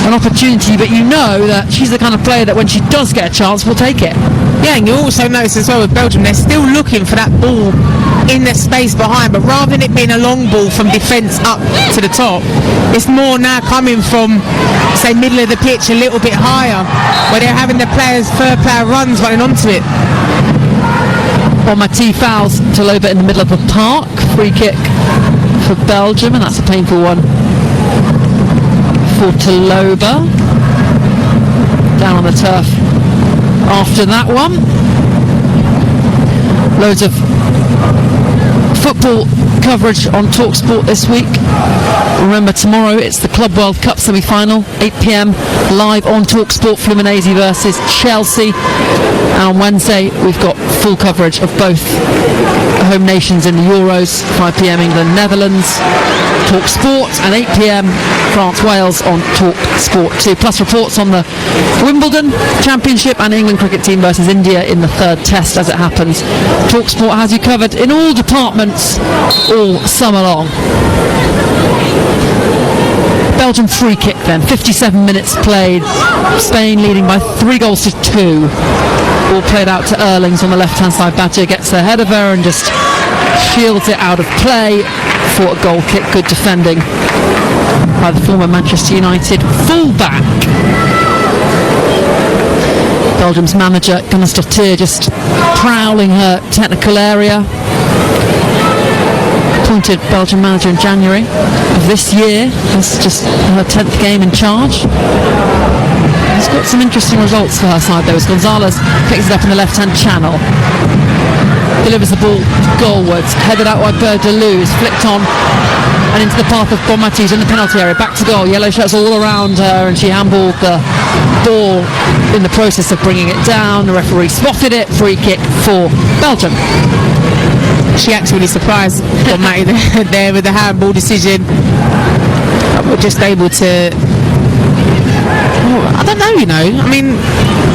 an opportunity, but you know that she's the kind of player that when she does get a chance will take it. Yeah, and you also notice as well with Belgium, they're still looking for that ball in the space behind, but rather than it being a long ball from defence up to the top, it's more now coming from, say, middle of the pitch a little bit higher, where they're having the third player runs running onto it. Bonmatí fouls Taloba in the middle of the park. Free kick for Belgium, and that's a painful one for Taloba. Down on the turf after that one. Loads of football coverage on TalkSport this week. Remember, tomorrow it's the Club World Cup semi-final, 8 p.m, live on TalkSport, Fluminense versus Chelsea. And on Wednesday we've got full coverage of both home nations in the Euros, 5 p.m, England, Netherlands, TalkSport, and 8 p.m, France, Wales on TalkSport 2. Plus reports on the Wimbledon Championship and England cricket team versus India in the third test as it happens. TalkSport has you covered in all departments all summer long. Belgium free kick then, 57 minutes played, Spain leading by 3-2. Ball played out to Erlings on the left hand side. Badger gets ahead of her and just shields it out of play for a goal kick. Good defending by the former Manchester United fullback. Belgium's manager Gunnarsdottir just prowling her technical area. Appointed Belgian manager in January of this year. That's just her 10th game in charge. He's got some interesting results for her side though, as Gonzalez picks it up in the left-hand channel. Delivers the ball goalwards, headed out by Berdelou, flicked on and into the path of Bonmatí in the penalty area. Back to goal, yellow shirts all around her, and she handballed the ball in the process of bringing it down. The referee spotted it, free kick for Belgium. She actually really surprised Bonmatí there with the handball decision. We're just able to, I don't know, I mean,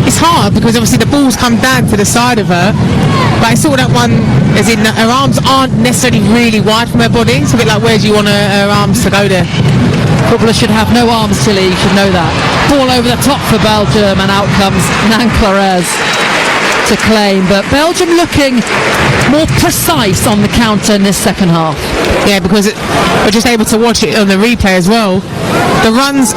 it's hard because obviously the ball's come down to the side of her, but I saw that one as in her arms aren't necessarily really wide from her body. It's a bit like, where do you want her arms to go there? Footballers should have no arms, Tilly, you should know that. Ball over the top for Belgium, and out comes Nan Clares to claim, but Belgium looking more precise on the counter in this second half. Yeah, because we're just able to watch it on the replay as well. The runs,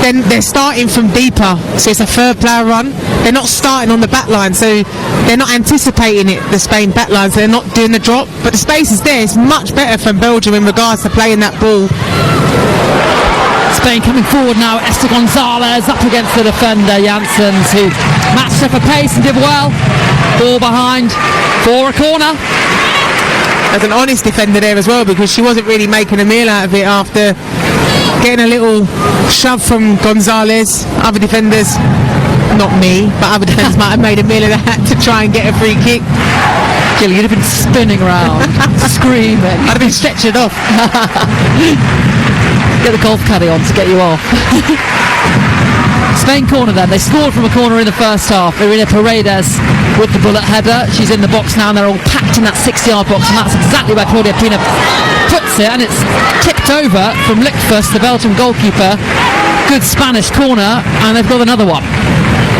then they're starting from deeper, so it's a third player run. They're not starting on the back line, so they're not anticipating it, the Spain back line, so they're not doing the drop, but the space is there. It's much better from Belgium in regards to playing that ball. Spain coming forward now. Esther Gonzalez up against the defender Janssens, who matched her for pace and did well. Ball behind for a corner. As an honest defender there as well, because she wasn't really making a meal out of it after getting a little shove from Gonzalez. Other defenders, not me, but other defenders might have made a meal of that to try and get a free kick. Jill, you'd have been spinning around, screaming. I'd have been stretching off. Get the golf caddy on to get you off. Spain corner then. They scored from a corner in the first half. Irina Paredes with the bullet header. She's in the box now and they're all packed in that 6-yard box, and that's exactly where Claudia Pina puts it, and it's tipped over from Lichtfuss, the Belgian goalkeeper. Good Spanish corner, and they've got another one.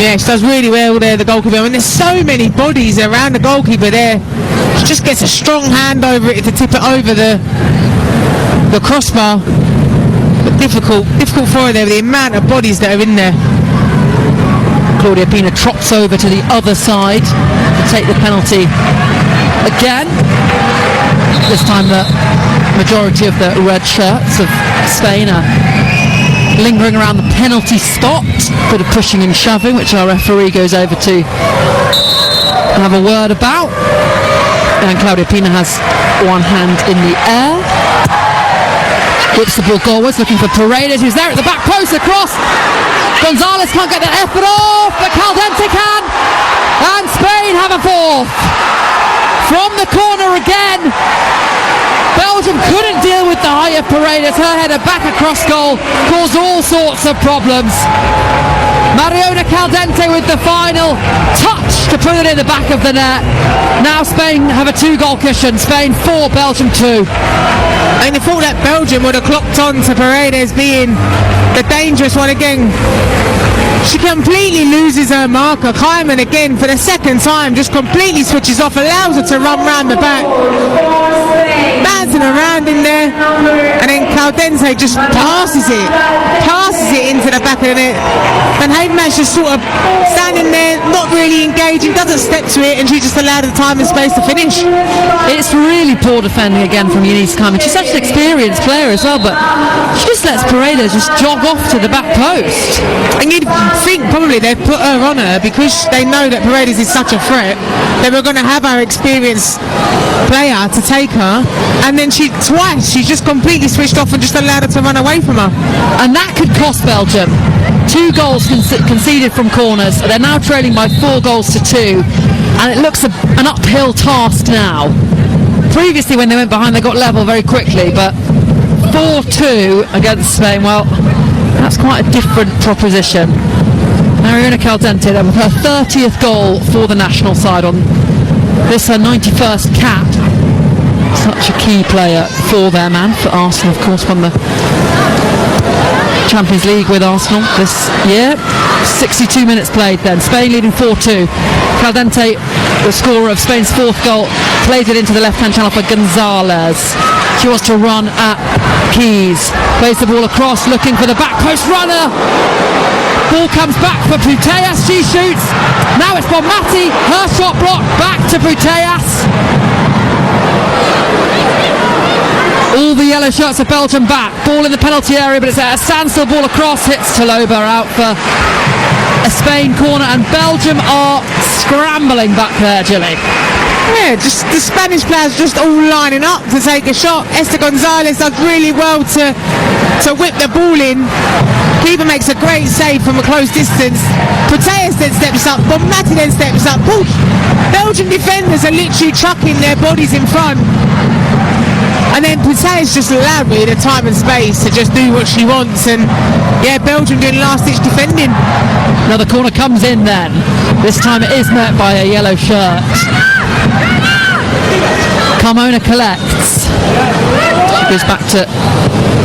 Yeah, she does really well there, the goalkeeper. I mean, there's so many bodies around the goalkeeper there. She just gets a strong hand over it to tip it over the crossbar. But difficult for her there with the amount of bodies that are in there. Claudia Pina trots over to the other side to take the penalty again. This time the majority of the red shirts of Spain are lingering around the penalty spot. Bit of pushing and shoving, which our referee goes over to have a word about. And Claudia Pina has one hand in the air. Whips the ball goalwards, looking for Paredes, who's there at the back post, across. Gonzalez can't get that effort off, but Caldente can. And Spain have a fourth. From the corner again. Belgium couldn't deal with the height of Paredes. Her header back across goal caused all sorts of problems. Mariona Caldente with the final touch to put it in the back of the net. Now Spain have a 2-goal cushion. Spain 4, Belgium 2. And they thought that Belgium would have clocked on to Paredes being the dangerous one again. She completely loses her marker. Kaiman again for the second time just completely switches off, allows her to run round the back, bouncing around in there, and then Caldente just passes it into the back of the net. And Haven's just sort of standing there, not really engaging, doesn't step to it, and she just allowed the time and space to finish. It's really poor defending again from Eunice Kaiman. She's such an experienced player as well, but she just lets Paredes just jog off to the back post. And you'd think probably they've put her on her because they know that Paredes is such a threat. They were going to have our experienced player to take her, and then she's just completely switched off and just allowed her to run away from her. And that could cost Belgium. 2 goals conceded from corners. They're now trailing by 4 goals to 2, and it looks an uphill task now. Previously when they went behind they got level very quickly, but 4-2 against Spain, well, that's quite a different proposition. Mariona Caldente with her 30th goal for the national side on this, her 91st cap. Such a key player for their man. For Arsenal, of course, won the Champions League with Arsenal this year. 62 minutes played then. Spain leading 4-2. Caldente, the scorer of Spain's 4th goal, plays it into the left-hand channel for Gonzalez. She wants to run at Keys. Plays the ball across, looking for the back post runner. Ball comes back for Putellas. She shoots. Now it's Bonmati. Her shot blocked. Back to Putellas. All the yellow shirts of Belgium back. Ball in the penalty area, but it's a standstill ball across. Hits Taloba out for a Spain corner, and Belgium are scrambling back there, Gilly. Yeah, just the Spanish players just all lining up to take a shot. Esther Gonzalez does really well to whip the ball in. Keeper makes a great save from a close distance. Putellas then steps up. Bonmati then steps up. Belgian defenders are literally chucking their bodies in front. And then Putellas just allowed me the time and space to just do what she wants. And yeah, Belgium doing last-ditch defending. Another corner comes in then. This time it is met by a yellow shirt. Carmona collects. She goes back to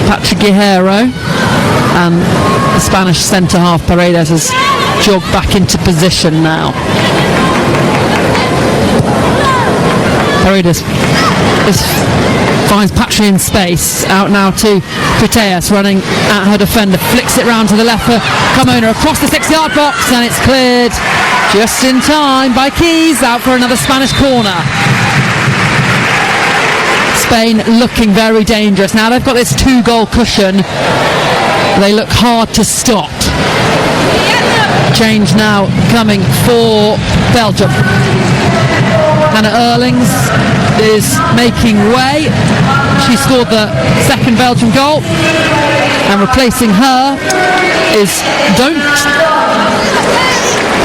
Patrick Guerrero, and the Spanish centre-half Paredes has jogged back into position now. Paredes finds Patry in space, out now to Putellas, running at her defender, flicks it round to the left for Carmona across the 6-yard box, and it's cleared just in time by Keys, out for another Spanish corner. Spain looking very dangerous. Now they've got this 2-goal cushion. They look hard to stop. Change now coming for Belgium. Hannah Erlings is making way. She scored the second Belgium goal, and replacing her is Don't.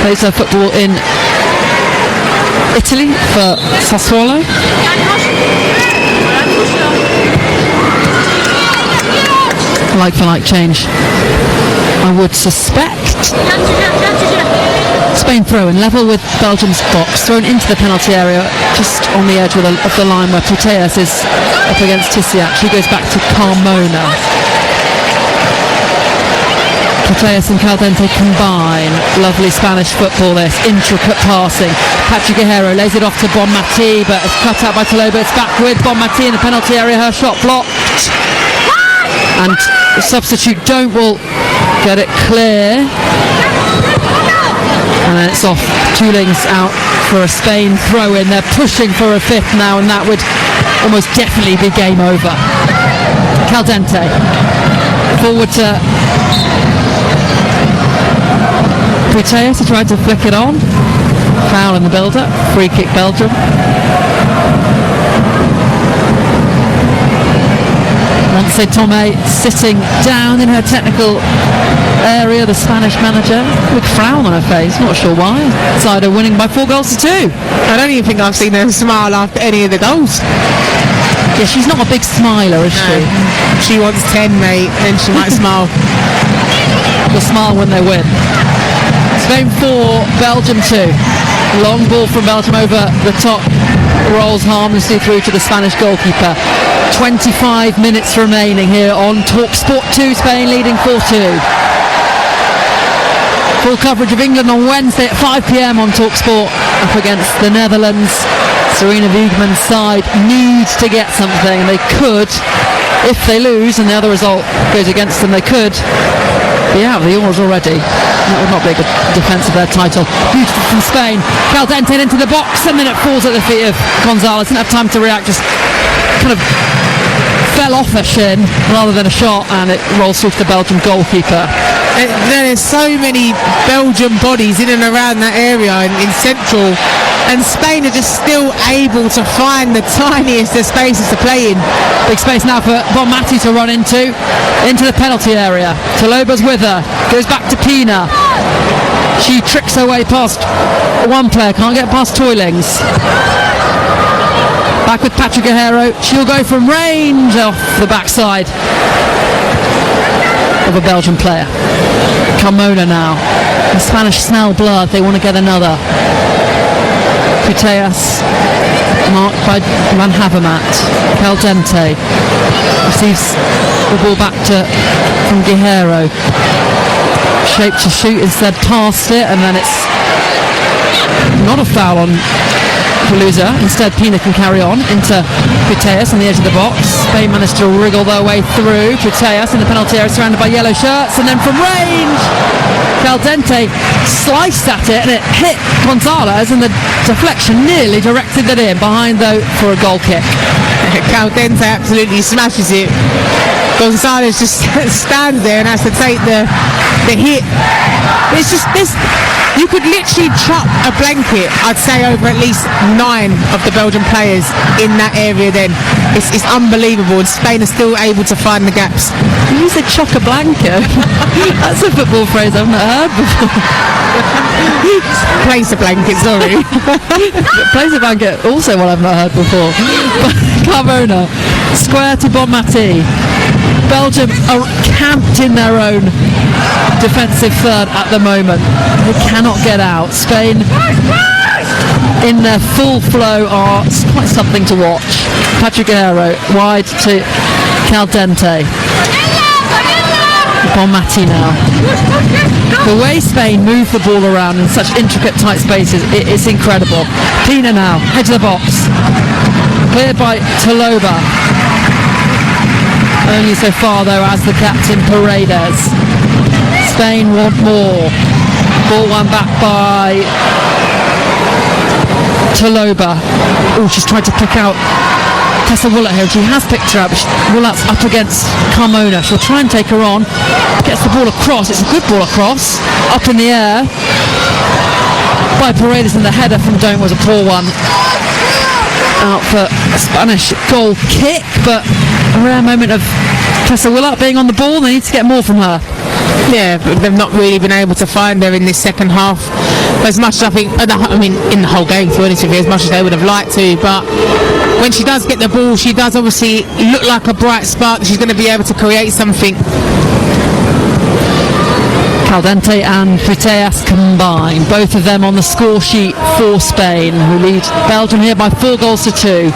Plays her football in Italy for Sassuolo. Like for like change, I would suspect. Spain throw-in, level with Belgium's box, thrown into the penalty area, just on the edge of the line where Putellas is up against Tissiak. She goes back to Carmona. Putellas and Caldente combine. Lovely Spanish football this, intricate passing. Patrick Guerrero lays it off to Bonmati, but it's cut out by Toloba. It's back with Bonmati in the penalty area. Her shot blocked. And the substitute Don't will get it clear. And then it's off. Tuling's out for a Spain throw-in. They're pushing for a fifth now, and that would almost definitely be game over. Caldente. Forward to Putellas, he tried to flick it on. Foul in the build-up. Free kick Belgium. Montse Tomé sitting down in her technical area, the Spanish manager, with a frown on her face, not sure why. Side are winning by 4-2. I don't even think I've seen her smile after any of the goals. Yeah, she's not a big smiler, is she? She wants 10, mate, and she might smile. The smile when they win. Spain 4, Belgium 2. Long ball from Belgium over the top, rolls harmlessly through to the Spanish goalkeeper. 25 minutes remaining here on TalkSport 2, Spain leading 4-2. Full coverage of England on Wednesday at 5 p.m. on TalkSport, up against the Netherlands. Serena Wiegmann's side needs to get something. They could, if they lose and the other result goes against them, they could be out of the oars already. That would not be a good defence of their title. Beautiful from Spain. Caldente into the box, and then it falls at the feet of Gonzalez. Didn't have time to react, just kind of fell off her shin rather than a shot, and it rolls through to the Belgian goalkeeper. There's so many Belgian bodies in and around that area in central, and Spain are just still able to find the tiniest of spaces to play in. Big space now for Bonmati to run into the penalty area. Toloba's with her, goes back to Pina. She tricks her way past one player, can't get past Toilings. Back with Patrick Guerrero, she'll go from range off the backside of a Belgian player. Carmona now. The Spanish smell blood, they want to get another. Putellas, marked by Van Havermaet. Caldente receives the ball back from Guerrero. Shape to shoot, instead past it, and then it's not a foul on Pelusa. Instead Pina can carry on into Putellas on the edge of the box. Spain managed to wriggle their way through. Putellas in the penalty area surrounded by yellow shirts, and then from range Caldente sliced at it and it hit Gonzalez, and the deflection nearly directed it in behind, though, for a goal kick. Caldente absolutely smashes it. Gonzalez just stands there and has to take the hit. It's just this. You could literally chuck a blanket, I'd say, over at least 9 of the Belgian players in that area then. It's unbelievable, and Spain are still able to find the gaps. You said chuck a blanket. That's a football phrase I've not heard before. Place a blanket, sorry. Place a blanket, also one I've not heard before. Carmona, square to Bonmati. Belgium are camped in their own defensive third at the moment. They cannot get out. Spain, in their full flow, are quite something to watch. Patrick Guerrero wide to Caldente. Bonmati now. The way Spain move the ball around in such intricate tight spaces, it's incredible. Pina now, edge of the box. Cleared by Toloba. Only so far, though, as the captain Paredes. Spain want more. Ball won back by Toloba. Oh, she's tried to pick out Tessa Willett here. She has picked her up. Willett's up against Carmona. She'll try and take her on. Gets the ball across. It's a good ball across. Up in the air by Paredes, and the header from Don't was a poor one. Out for a Spanish goal kick, but a rare moment of Tessa Willett being on the ball. They need to get more from her. Yeah, but they've not really been able to find her in this second half as much as in the whole game, to be honest with you, as much as they would have liked to. But when she does get the ball, she does obviously look like a bright spark. She's going to be able to create something. Caldente and Putellas combine, both of them on the score sheet for Spain, who lead Belgium here by 4-2.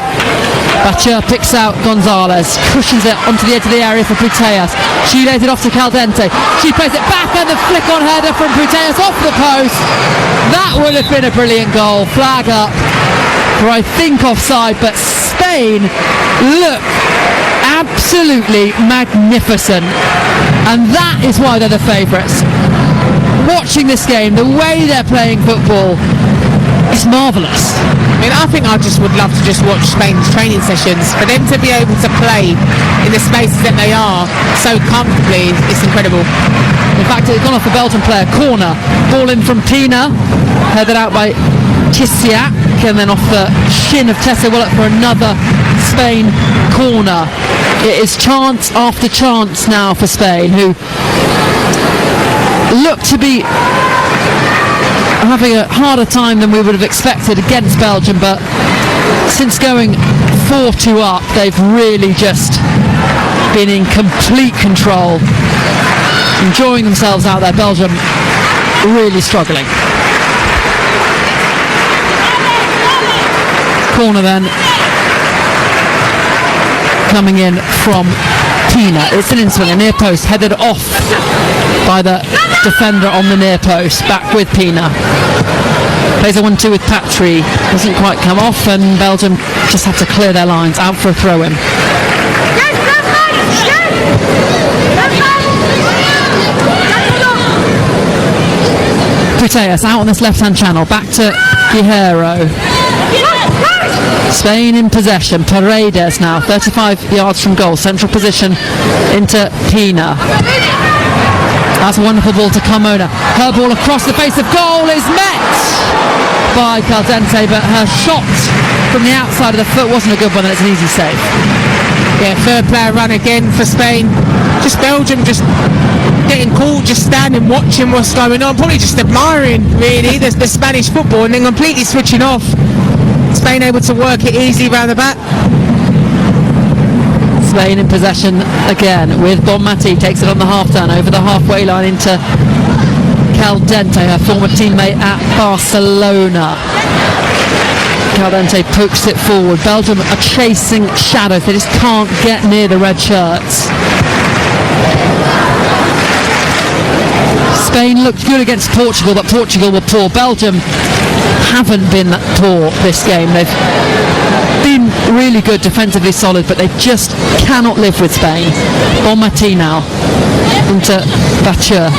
Bachur picks out Gonzalez, cushions it onto the edge of the area for Putellas. She lays it off to Caldente. She plays it back and the flick on header from Putellas off the post. That would have been a brilliant goal. Flag up for, I think, offside, but Spain look absolutely magnificent, and that is why they're the favourites. Watching this game, the way they're playing football is marvellous. I mean, I think I just would love to just watch Spain's training sessions. For them to be able to play in the spaces that they are so comfortably, it's incredible. In fact, it's gone off a Belgian player. Corner. Ball in from Pina. Headed out by Tisiak, and then off the shin of Tessa Willett for another Spain corner. It is chance after chance now for Spain, who look to be having a harder time than we would have expected against Belgium, but since going 4-2 up, they've really just been in complete control, enjoying themselves out there. Belgium really struggling. Corner then coming in from Pina. It's an in-swing, a near post, headed off by the defender on the near post. Back with Pina. Plays a 1-2 with Patry. Doesn't quite come off, and Belgium just have to clear their lines. Out for a throw-in. Putellas out on this left-hand channel. Back to Guerrero. Spain in possession. Paredes now 35 yards from goal, central position into Pina. That's a wonderful ball to Carmona. Her ball across the face of goal is met by Caldente, but her shot from the outside of the foot wasn't a good one, and it's an easy save. Yeah, third player run again for Spain. Just Belgium just getting caught, just standing watching what's going on, probably just admiring really the Spanish football, and then completely switching off. Spain able to work it easy round the back. Spain in possession again with Bonmati. Takes it on the half turn over the halfway line into Caldente, her former teammate at Barcelona. Caldente pokes it forward. Belgium are chasing shadows. They just can't get near the red shirts. Spain looked good against Portugal, but Portugal were poor. Belgium haven't been that poor this game. They've been really good, defensively solid, but they just cannot live with Spain. Bonmati now into Bachur.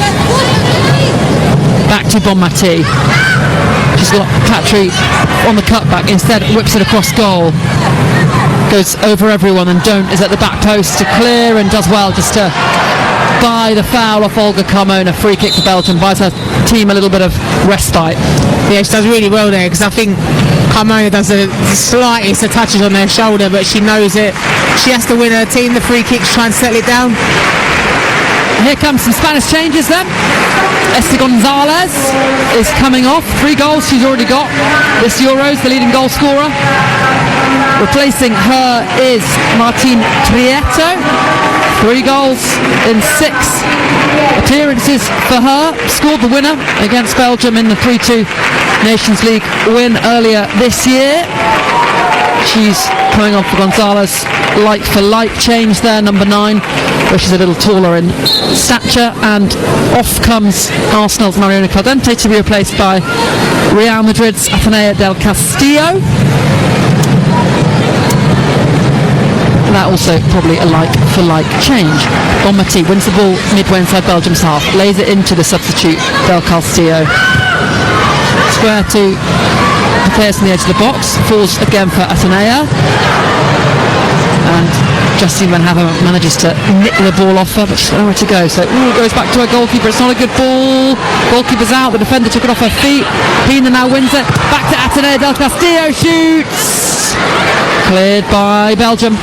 Back to Bonmati. She's got Patry on the cutback. Instead whips it across goal. Goes over everyone, and Don't is at the back post to clear and does well just to buy the foul off Olga Carmona. Free kick for Belgium, buys her team a little bit of respite. Yeah, she does really well there, because I think Carmona does the slightest of touches on her shoulder, but she knows it. She has to win her team the free kick to try and settle it down. Here comes some Spanish changes then. Esther Gonzalez is coming off. 3 goals she's already got this Euros, the leading goal scorer. Replacing her is Martín Prieto. 3 goals in 6 appearances for her. Scored the winner against Belgium in the 3-2 Nations League win earlier this year. She's coming on for Gonzalez. Like for like change there, number 9, where she's a little taller in stature. And off comes Arsenal's Mariona Caldente to be replaced by Real Madrid's Atenea del Castillo. That also probably a like for like change. Bonmati wins the ball midway inside Belgium's half, lays it into the substitute Del Castillo. Square to the players on the edge of the box, falls again for Atenea, and Justine Van Haver manages to nick the ball off her, but she's got nowhere to go, so it goes back to her goalkeeper. It's not a good ball. Goalkeeper's out, the defender took it off her feet. Pina now wins it, back to Atenea. Del Castillo shoots, cleared by Belgium.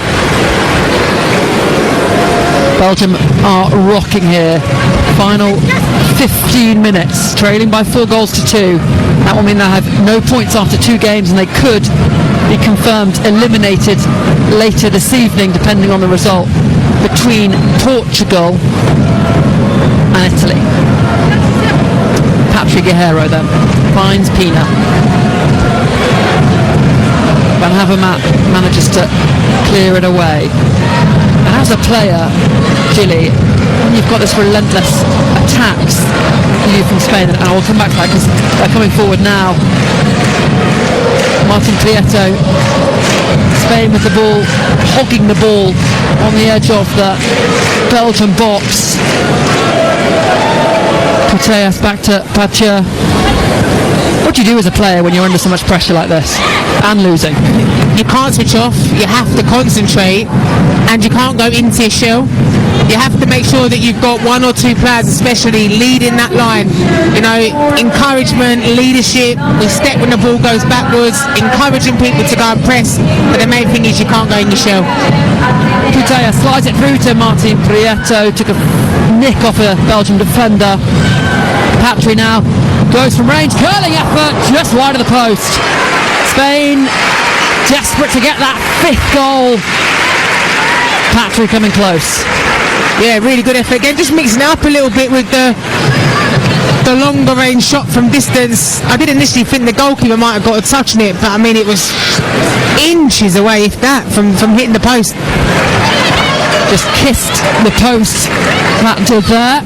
Belgium are rocking here. Final 15 minutes, trailing by 4-2. That will mean they have no points after 2 games, and they could be confirmed eliminated later this evening, depending on the result between Portugal and Italy. Patrick Guerrero then finds Pina. Van Havermaet manages to clear it away. And as a player, Gilly, when you've got this relentless attacks you from Spain, and I will come back to that because they're coming forward now. Martin Prieto, Spain with the ball, hogging the ball on the edge of the Belgian box. Putellas back to Pacha. What do you do as a player when you're under so much pressure like this and losing? You can't switch off, you have to concentrate, and you can't go into your shell. You have to make sure that you've got one or two players especially leading that line. You know, encouragement, leadership, we step when the ball goes backwards, encouraging people to go and press, but the main thing is you can't go in your shell. Putellas slides it through to Martin Prieto, took a nick off a Belgian defender. Patry now goes from range, curling effort just wide of the post. Spain desperate to get that 5th goal. Patry coming close. Yeah, really good effort again, just mixing it up a little bit with the longer range shot from distance. I did initially think the goalkeeper might have got a touch on it, but I mean it was inches away, if that, from hitting the post. Just kissed the post, that did there.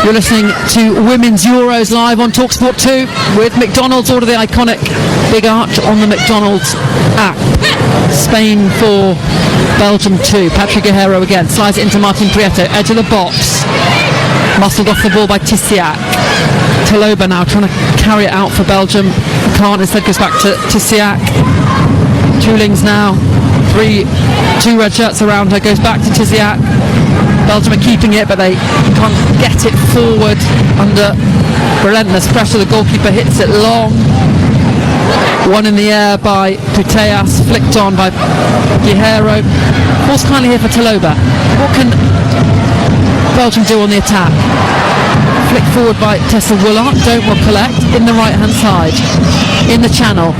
You're listening to Women's Euros live on TalkSport 2 with McDonald's. Order the iconic big arch on the McDonald's app. Spain 4, Belgium 2. Patrick Guerrero again slides it into Martin Prieto, edge of the box. Muscled off the ball by Tissiak. Taloba now trying to carry it out for Belgium. Can't, instead goes back to Tissiak. Tulings now, 2 red shirts around her, goes back to Tissiak. Belgium are keeping it, but they can't get it forward under relentless pressure. The goalkeeper hits it long. One in the air by Putellas, flicked on by Guerrero. Pause kindly here for Taloba. What can Belgium do on the attack? Flick forward by Tessa Woolard. Don't will collect in the right hand side. In the channel.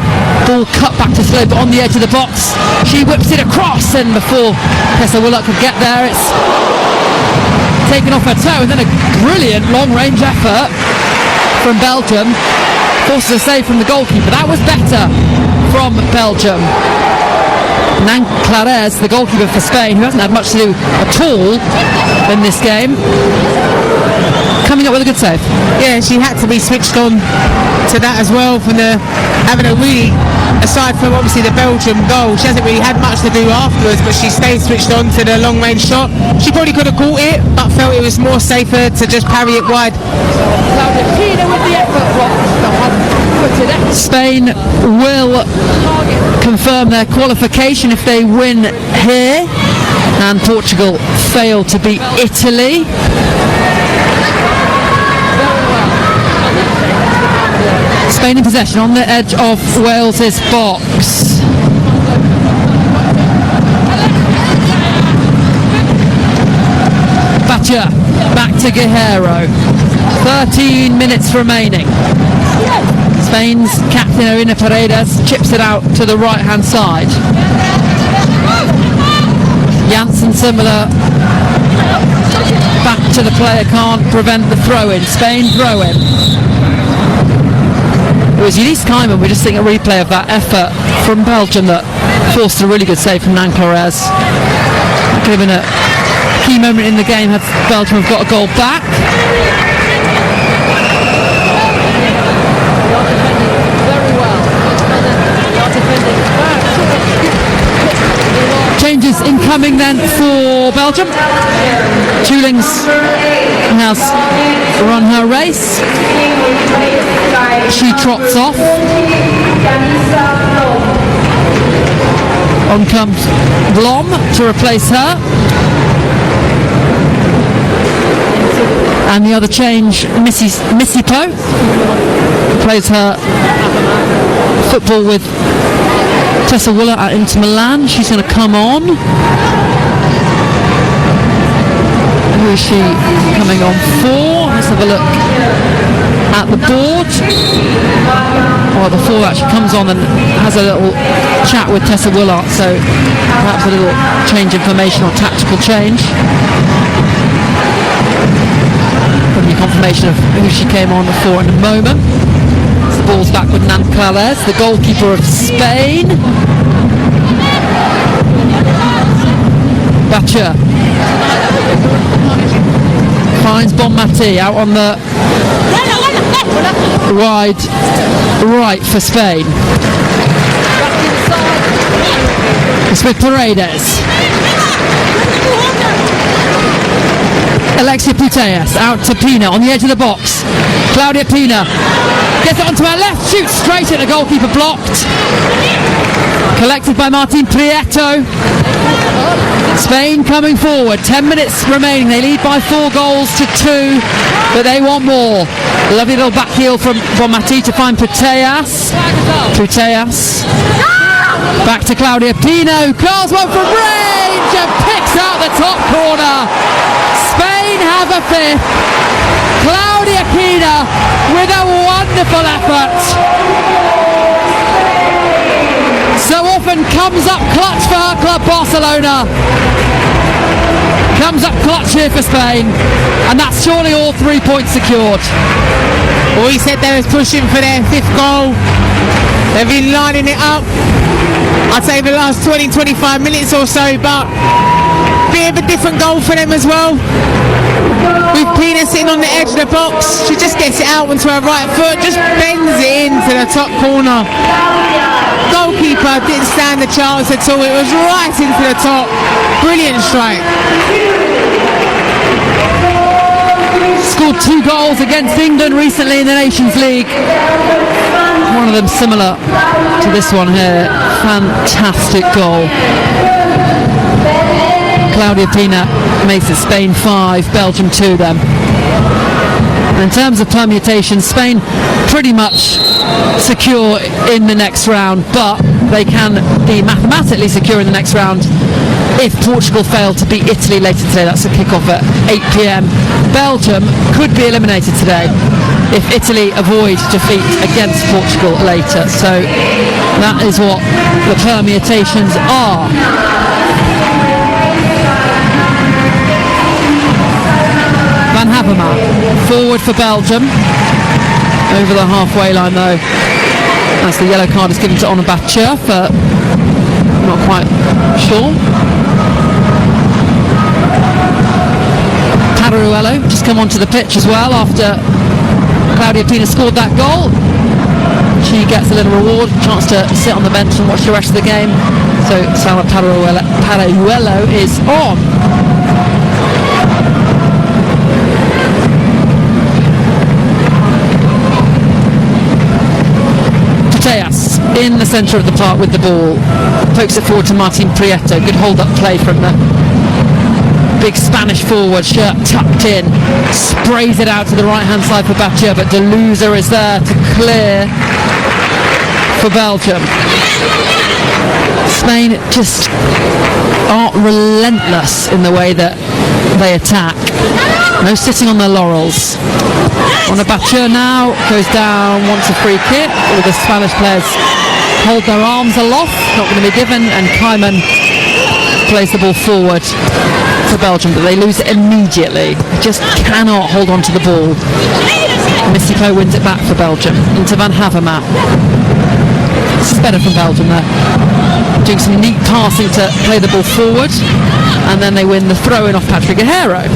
Ball cut back to Taloba on the edge of the box. She whips it across, and before Tessa Woolard could get there, it's taken off her toe, and then a brilliant long-range effort from Belgium forces a save from the goalkeeper. That was better from Belgium. Nan Clares, the goalkeeper for Spain, who hasn't had much to do at all in this game, coming up with a good save. Yeah, she had to be switched on to that as well, from having a really, aside from obviously the Belgium goal, she hasn't really had much to do afterwards, but she stayed switched on to the long range shot. She probably could have caught it, but felt it was more safer to just parry it wide. Spain will confirm their qualification if they win here, and Portugal fail to beat Italy. Spain in possession on the edge of Wales's box. Bacha back to Guerrero. 13 minutes remaining. Spain's captain Irina Paredes chips it out to the right hand side. Janssen similar. Back to the player, can't prevent the throw-in. Spain throw-in. It was Eunice Keiman. We're just seeing a replay of that effort from Belgium that forced a really good save from Nan Clares. Could have been a key moment in the game had Belgium have got a goal back. Changes incoming then for Belgium. Tulings has run her race. She trots off. On comes Blom to replace her. And the other change, Missy Poe, plays her football with Tessa Woolard at Inter Milan. She's going to come on. Who is she coming on for? Let's have a look at the board. Well, the forward actually comes on and has a little chat with Tessa Woolard, so perhaps a little change in formation or tactical change. from you confirmation of who she came on for in a moment. The ball's back with Nan Clares, the goalkeeper of Spain. Batcher finds Bonmati out on the wide right for Spain. It's with Paredes. Alexia Putellas out to Pina on the edge of the box. Claudia Pina gets it onto her left, shoots straight at the goalkeeper, blocked. Collected by Martin Prieto. Spain coming forward, 10 minutes remaining. They lead by 4 goals to 2, but they want more. Lovely little back heel from Bonmati to find Putellas. Back to Claudia Pina, who curls one from range and picks out the top corner. Spain have a 5th. Claudia Pina with a wonderful effort. So often comes up clutch for her club Barcelona. Comes up clutch here for Spain, and that's surely all 3 points secured. Well, we said they was pushing for their 5th goal. They've been lining it up, I'd say the last 20-25 minutes or so, but bit of a different goal for them as well. With Pina sitting on the edge of the box, she just gets it out onto her right foot, just bends it into the top corner. Goalkeeper didn't stand a chance at all, it was right into the top. Brilliant strike. Scored 2 goals against England recently in the Nations League. One of them similar to this one here. Fantastic goal. Claudia Pina makes it Spain 5, Belgium 2 then. And in terms of permutations, Spain pretty much secure in the next round, but they can be mathematically secure in the next round if Portugal fail to beat Italy later today. That's a kick-off at 8 p.m. Belgium could be eliminated today if Italy avoid defeat against Portugal later. So that is what the permutations are. Van Havermaet forward for Belgium, over the halfway line though, as the yellow card is given to Ona Batcher for not quite sure. Tararuello just come onto the pitch as well after Claudia Pina scored that goal. She gets a little reward, chance to sit on the bench and watch the rest of the game. So Sara Tararuello is on. Putellas in the centre of the park with the ball, pokes it forward to Martin Prieto. Good hold-up play from the big Spanish forward, shirt tucked in, sprays it out to the right-hand side for Batcher, but Delusa is there to clear for Belgium. Spain just are relentless in the way that they attack. No sitting on their laurels. Ona Batcher now goes down, wants a free kick. All the Spanish players hold their arms aloft, not going to be given, and Kaiman plays the ball forward for Belgium, but they lose it immediately. They just cannot hold on to the ball. Missiko wins it back for Belgium into Van Havermaet. This is better from Belgium there. Doing some neat passing to play the ball forward, and then they win the throw-in off Patrick Guerrero.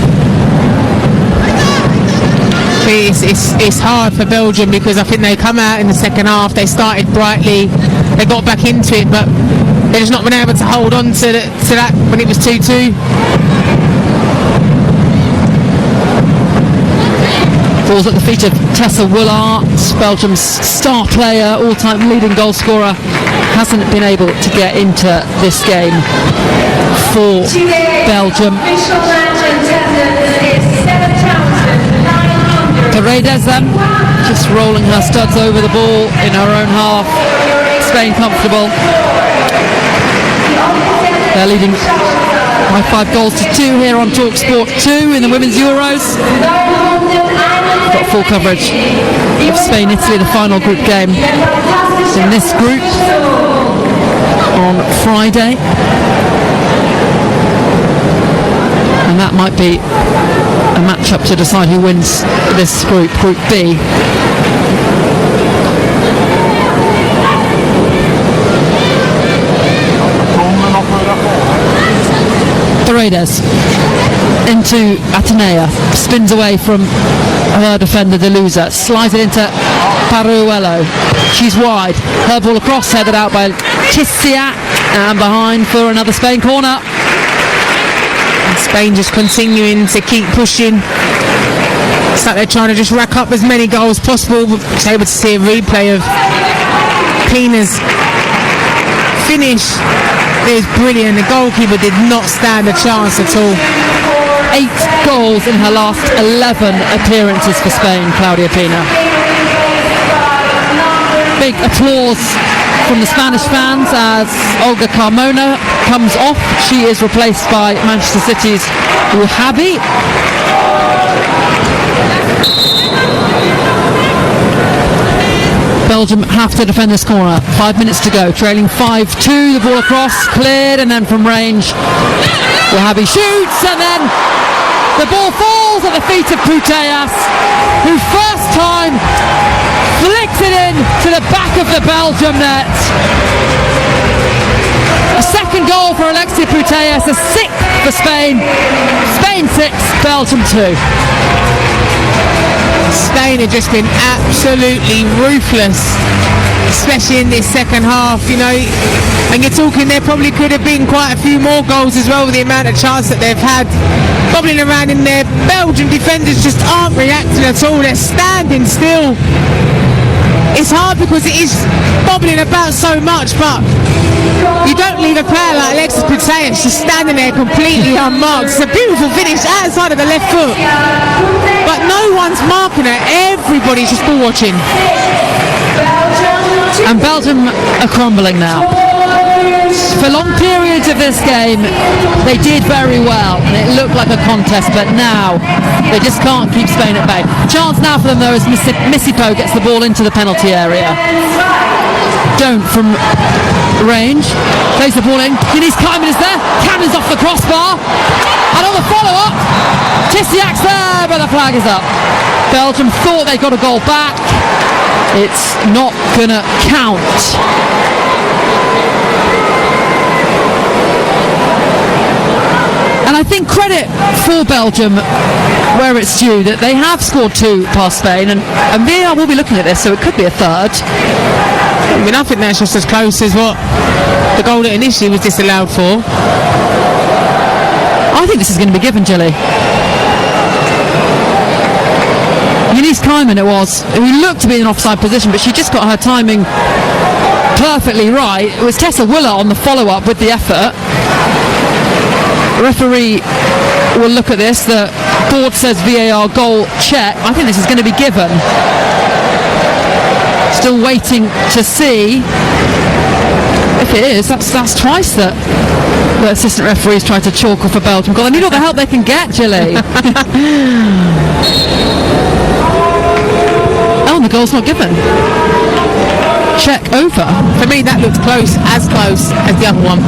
It's hard for Belgium because I think they come out in the second half, they started brightly, they got back into it, but they've just not been able to hold on to that when it was 2-2. Falls at the feet of Tessa Woolart, Belgium's star player, all-time leading goal scorer, hasn't been able to get into this game for Belgium. Paredes then, just rolling her studs over the ball in her own half. Spain comfortable. They're leading by 5 goals to 2 here on TalkSport 2 in the Women's Euros. Got full coverage of Spain-Italy, the final group game in this group on Friday. And that might be a match-up to decide who wins this group, Group B. Paredes into Atenea, spins away from her defender, the loser, slides it into Paruello. She's wide, her ball across, headed out by Tisiak, and behind for another Spain corner. Spain just continuing to keep pushing. It's like they're trying to just rack up as many goals as possible. We're able to see a replay of Pina's finish. It was brilliant. The goalkeeper did not stand a chance at all. 8 goals in her last 11 appearances for Spain, Claudia Pina. Big applause from the Spanish fans as Olga Carmona comes off. She is replaced by Manchester City's Wahhabi. Belgium have to defend this corner. 5 minutes to go, trailing 5-2. The ball across, cleared, and then from range, Wahhabi shoots, and then the ball falls at the feet of Putellas, who first time flicks it in to the back of the Belgium net. A second goal for Alexia Putellas, a 6th for Spain. Spain 6, Belgium 2. Spain have just been absolutely ruthless, especially in this second half, you know, and you're talking there probably could have been quite a few more goals as well with the amount of chance that they've had bobbling around in there. Belgian defenders just aren't reacting at all, they're standing still. It's hard because it is bobbling about so much, but you don't leave a player like Alexis Putellas just standing there completely unmarked. It's a beautiful finish outside of the left foot, but no one's marking her. Everybody's just ball watching. And Belgium are crumbling now. For long periods of this game, they did very well, and it looked like a contest, but now they just can't keep Spain at bay. Chance now for them, though, as Misipo gets the ball into the penalty area. Don't from range, plays the ball in. Denise Kleiman is there, cannons off the crossbar, and on the follow-up, Tisiak's there, but the flag is up. Belgium thought they got a goal back. It's not gonna count. And I think credit for Belgium where it's due, that they have scored 2 past Spain, and VAR will be looking at this, so it could be a third. I mean, I think that's just as close as what the goal that initially was disallowed for. I think this is going to be given, Gilly. Denise Kleiman it was, who looked to be in an offside position, but she just got her timing perfectly right. It was Tessa Willer on the follow-up with the effort. The referee will look at this. The board says VAR goal check. I think this is going to be given. Still waiting to see if it is. That's twice that the assistant referees tried to chalk off a Belgium goal. They need all the help they can get, Gilly. Oh, and the goal's not given. Check over. For me, that looked close as the other one.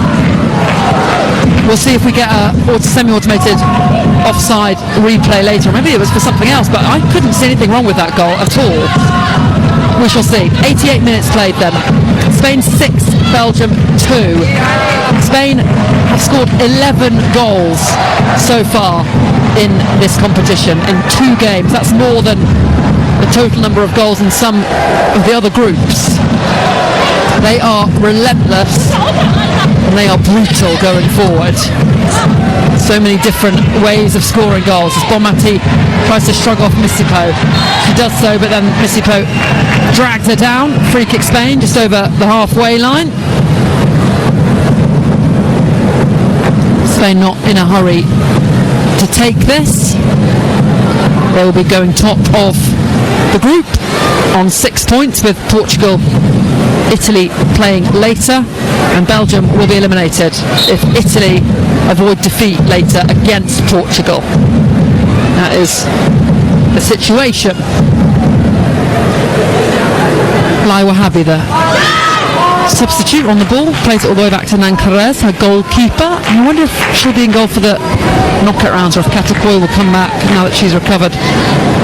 We'll see if we get a semi-automated offside replay later. Maybe it was for something else, but I couldn't see anything wrong with that goal at all. We shall see. 88 minutes played then. Spain 6, Belgium 2. Spain have scored 11 goals so far in this competition in 2 games. That's more than the total number of goals in some of the other groups. They are relentless and they are brutal going forward. So many different ways of scoring goals as Bonmati tries to shrug off Misipo. She does so, but then Misipo drags her down. Free kick Spain just over the halfway line. Spain not in a hurry to take this. They will be going top of the group on 6 points, with Portugal, Italy playing later, and Belgium will be eliminated if Italy avoid defeat later against Portugal. That is the situation. Lai Wahhabi there. substitute on the ball, plays it all the way back to Nancarez, her goalkeeper. And I wonder if she'll be in goal for the knockout rounds, or if Katakoy will come back now that she's recovered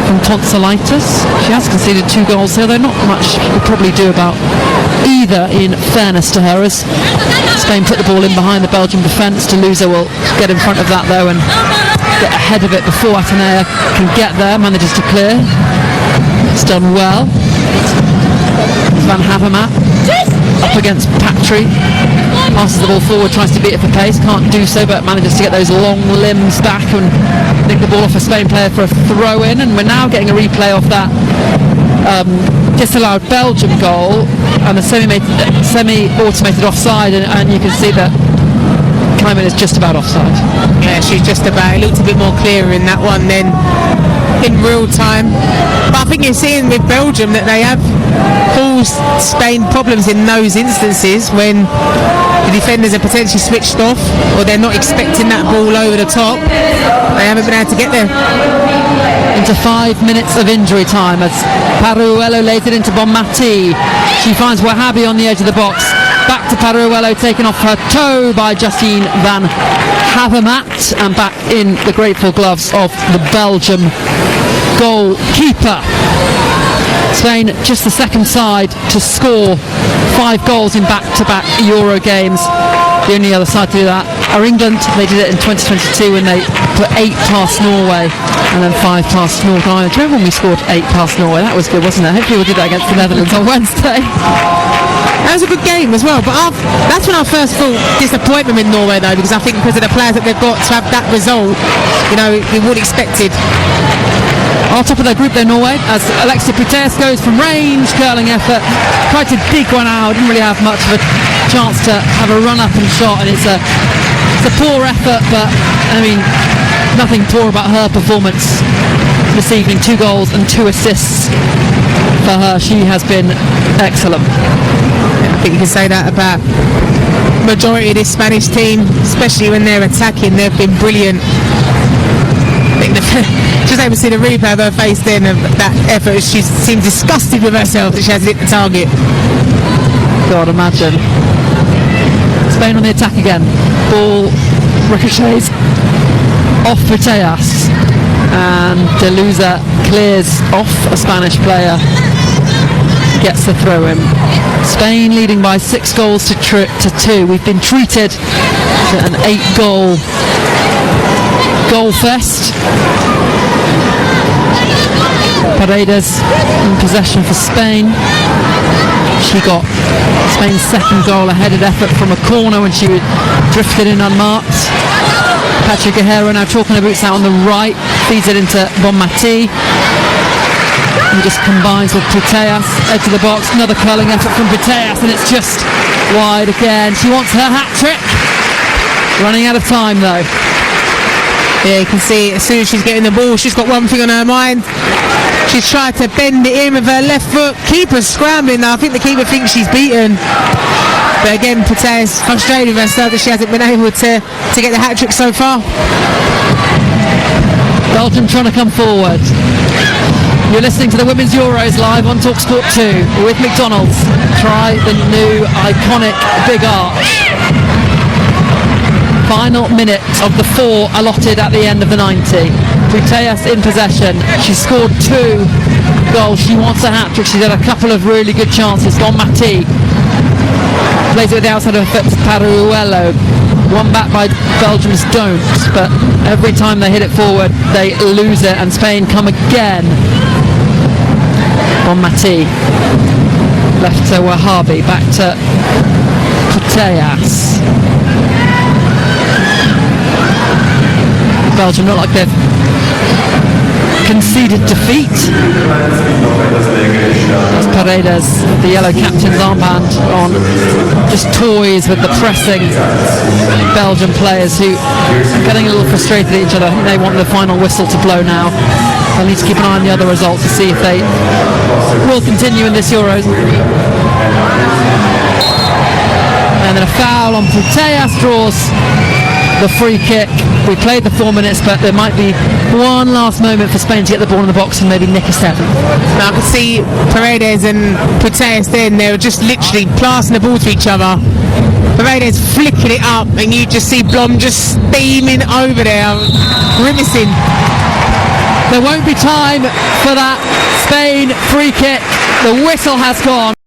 from tonsillitis. She has conceded 2 goals here, though not much you could probably do about either, in fairness to her, as Spain put the ball in behind the Belgian defence. Delusa will get in front of that though and get ahead of it before Atenea can get there, manages to clear. It's done well. Van Havermaet up against Patry, passes the ball forward, tries to beat it for pace, can't do so, but manages to get those long limbs back and nick the ball off a Spain player for a throw in. And we're now getting a replay of that disallowed Belgium goal and the semi-automated offside, and you can see that Kleiman is just about offside. Yeah, she's just about. It looked a bit more clearer in that one than in real time. But I think you're seeing with Belgium that they have caused Spain problems in those instances when the defenders are potentially switched off or they're not expecting that ball over the top. They haven't been able to get there. Into 5 minutes of injury time as Paruello lays it into Bonmati. She finds Wahabi on the edge of the box. Back to Paruello, taken off her toe by Justine Van Havermaet, and back in the grateful gloves of the Belgium goalkeeper. Spain just the second side to score 5 goals in back-to-back Euro games. The only other side to do that are England. They did it in 2022 when they put 8 past Norway and then 5 past Northern Ireland. Do you remember when we scored 8 past Norway? That was good, wasn't it? Hopefully we'll do that against the Netherlands on Wednesday. That was a good game as well, but that's when I first felt disappointment with Norway though, because I think because of the players that they've got to have that result, you know, we would expect it. On top of their group there, Norway, as Alexia Putellas goes from range, curling effort, tried to dig one out, didn't really have much of a chance to have a run up and shot, and it's a poor effort, but I mean, nothing poor about her performance this evening. 2 goals and 2 assists for her. She has been excellent. I think you can say that about majority of this Spanish team, especially when they're attacking. They've been brilliant. I think just able to see the replay of her face then, of that effort. She seemed disgusted with herself that she hasn't hit the target. God, imagine. Spain on the attack again. Ball ricochets off Putellas, and Delusa clears off a Spanish player, gets the throw in. Spain leading by 6 goals to 2. We've been treated to an 8-goal goal fest. Paredes in possession for Spain. She got Spain's second goal, a headed effort from a corner when she drifted in unmarked. Patrick Guerrero now chalking her boots out on the right, feeds it into Bonmati. He just combines with Putellas, edge of the box, another curling effort from Putellas, and it's just wide again. She wants her hat-trick. Running out of time though. Yeah, you can see as soon as she's getting the ball, she's got one thing on her mind. She's tried to bend it in with her left foot. Keeper's scrambling now. I think the keeper thinks she's beaten. But again, Putellas frustrated with herself that she hasn't been able to get the hat-trick so far. Belgium trying to come forward. You're listening to the Women's Euros live on TalkSport 2 with McDonald's. Try the new iconic Big Arch. Final minute of the 4 allotted at the end of the 90. Putellas in possession. She scored 2 goals. She wants a hat-trick. She's had a couple of really good chances. Bonmati plays it with the outside of her foot to Paruello. One back by Belgium's don't, but every time they hit it forward they lose it, and Spain come again. Bonmati left to Wahabi, back to Putellas. Belgium look like they've conceded defeat. As Paredes, the yellow captain's armband on, just toys with the pressing Belgian players who are getting a little frustrated at each other. I think they want the final whistle to blow now. They'll need to keep an eye on the other results to see if they will continue in this Euros. And then a foul on Putellas draws the free kick. We played the 4 minutes, but there might be one last moment for Spain to get the ball in the box and maybe nick a step. Now I could see Paredes and Putellas then, they were just literally passing the ball to each other. Paredes flicking it up, and you just see Blom just steaming over there, grimacing. There won't be time for that Spain free kick. The whistle has gone.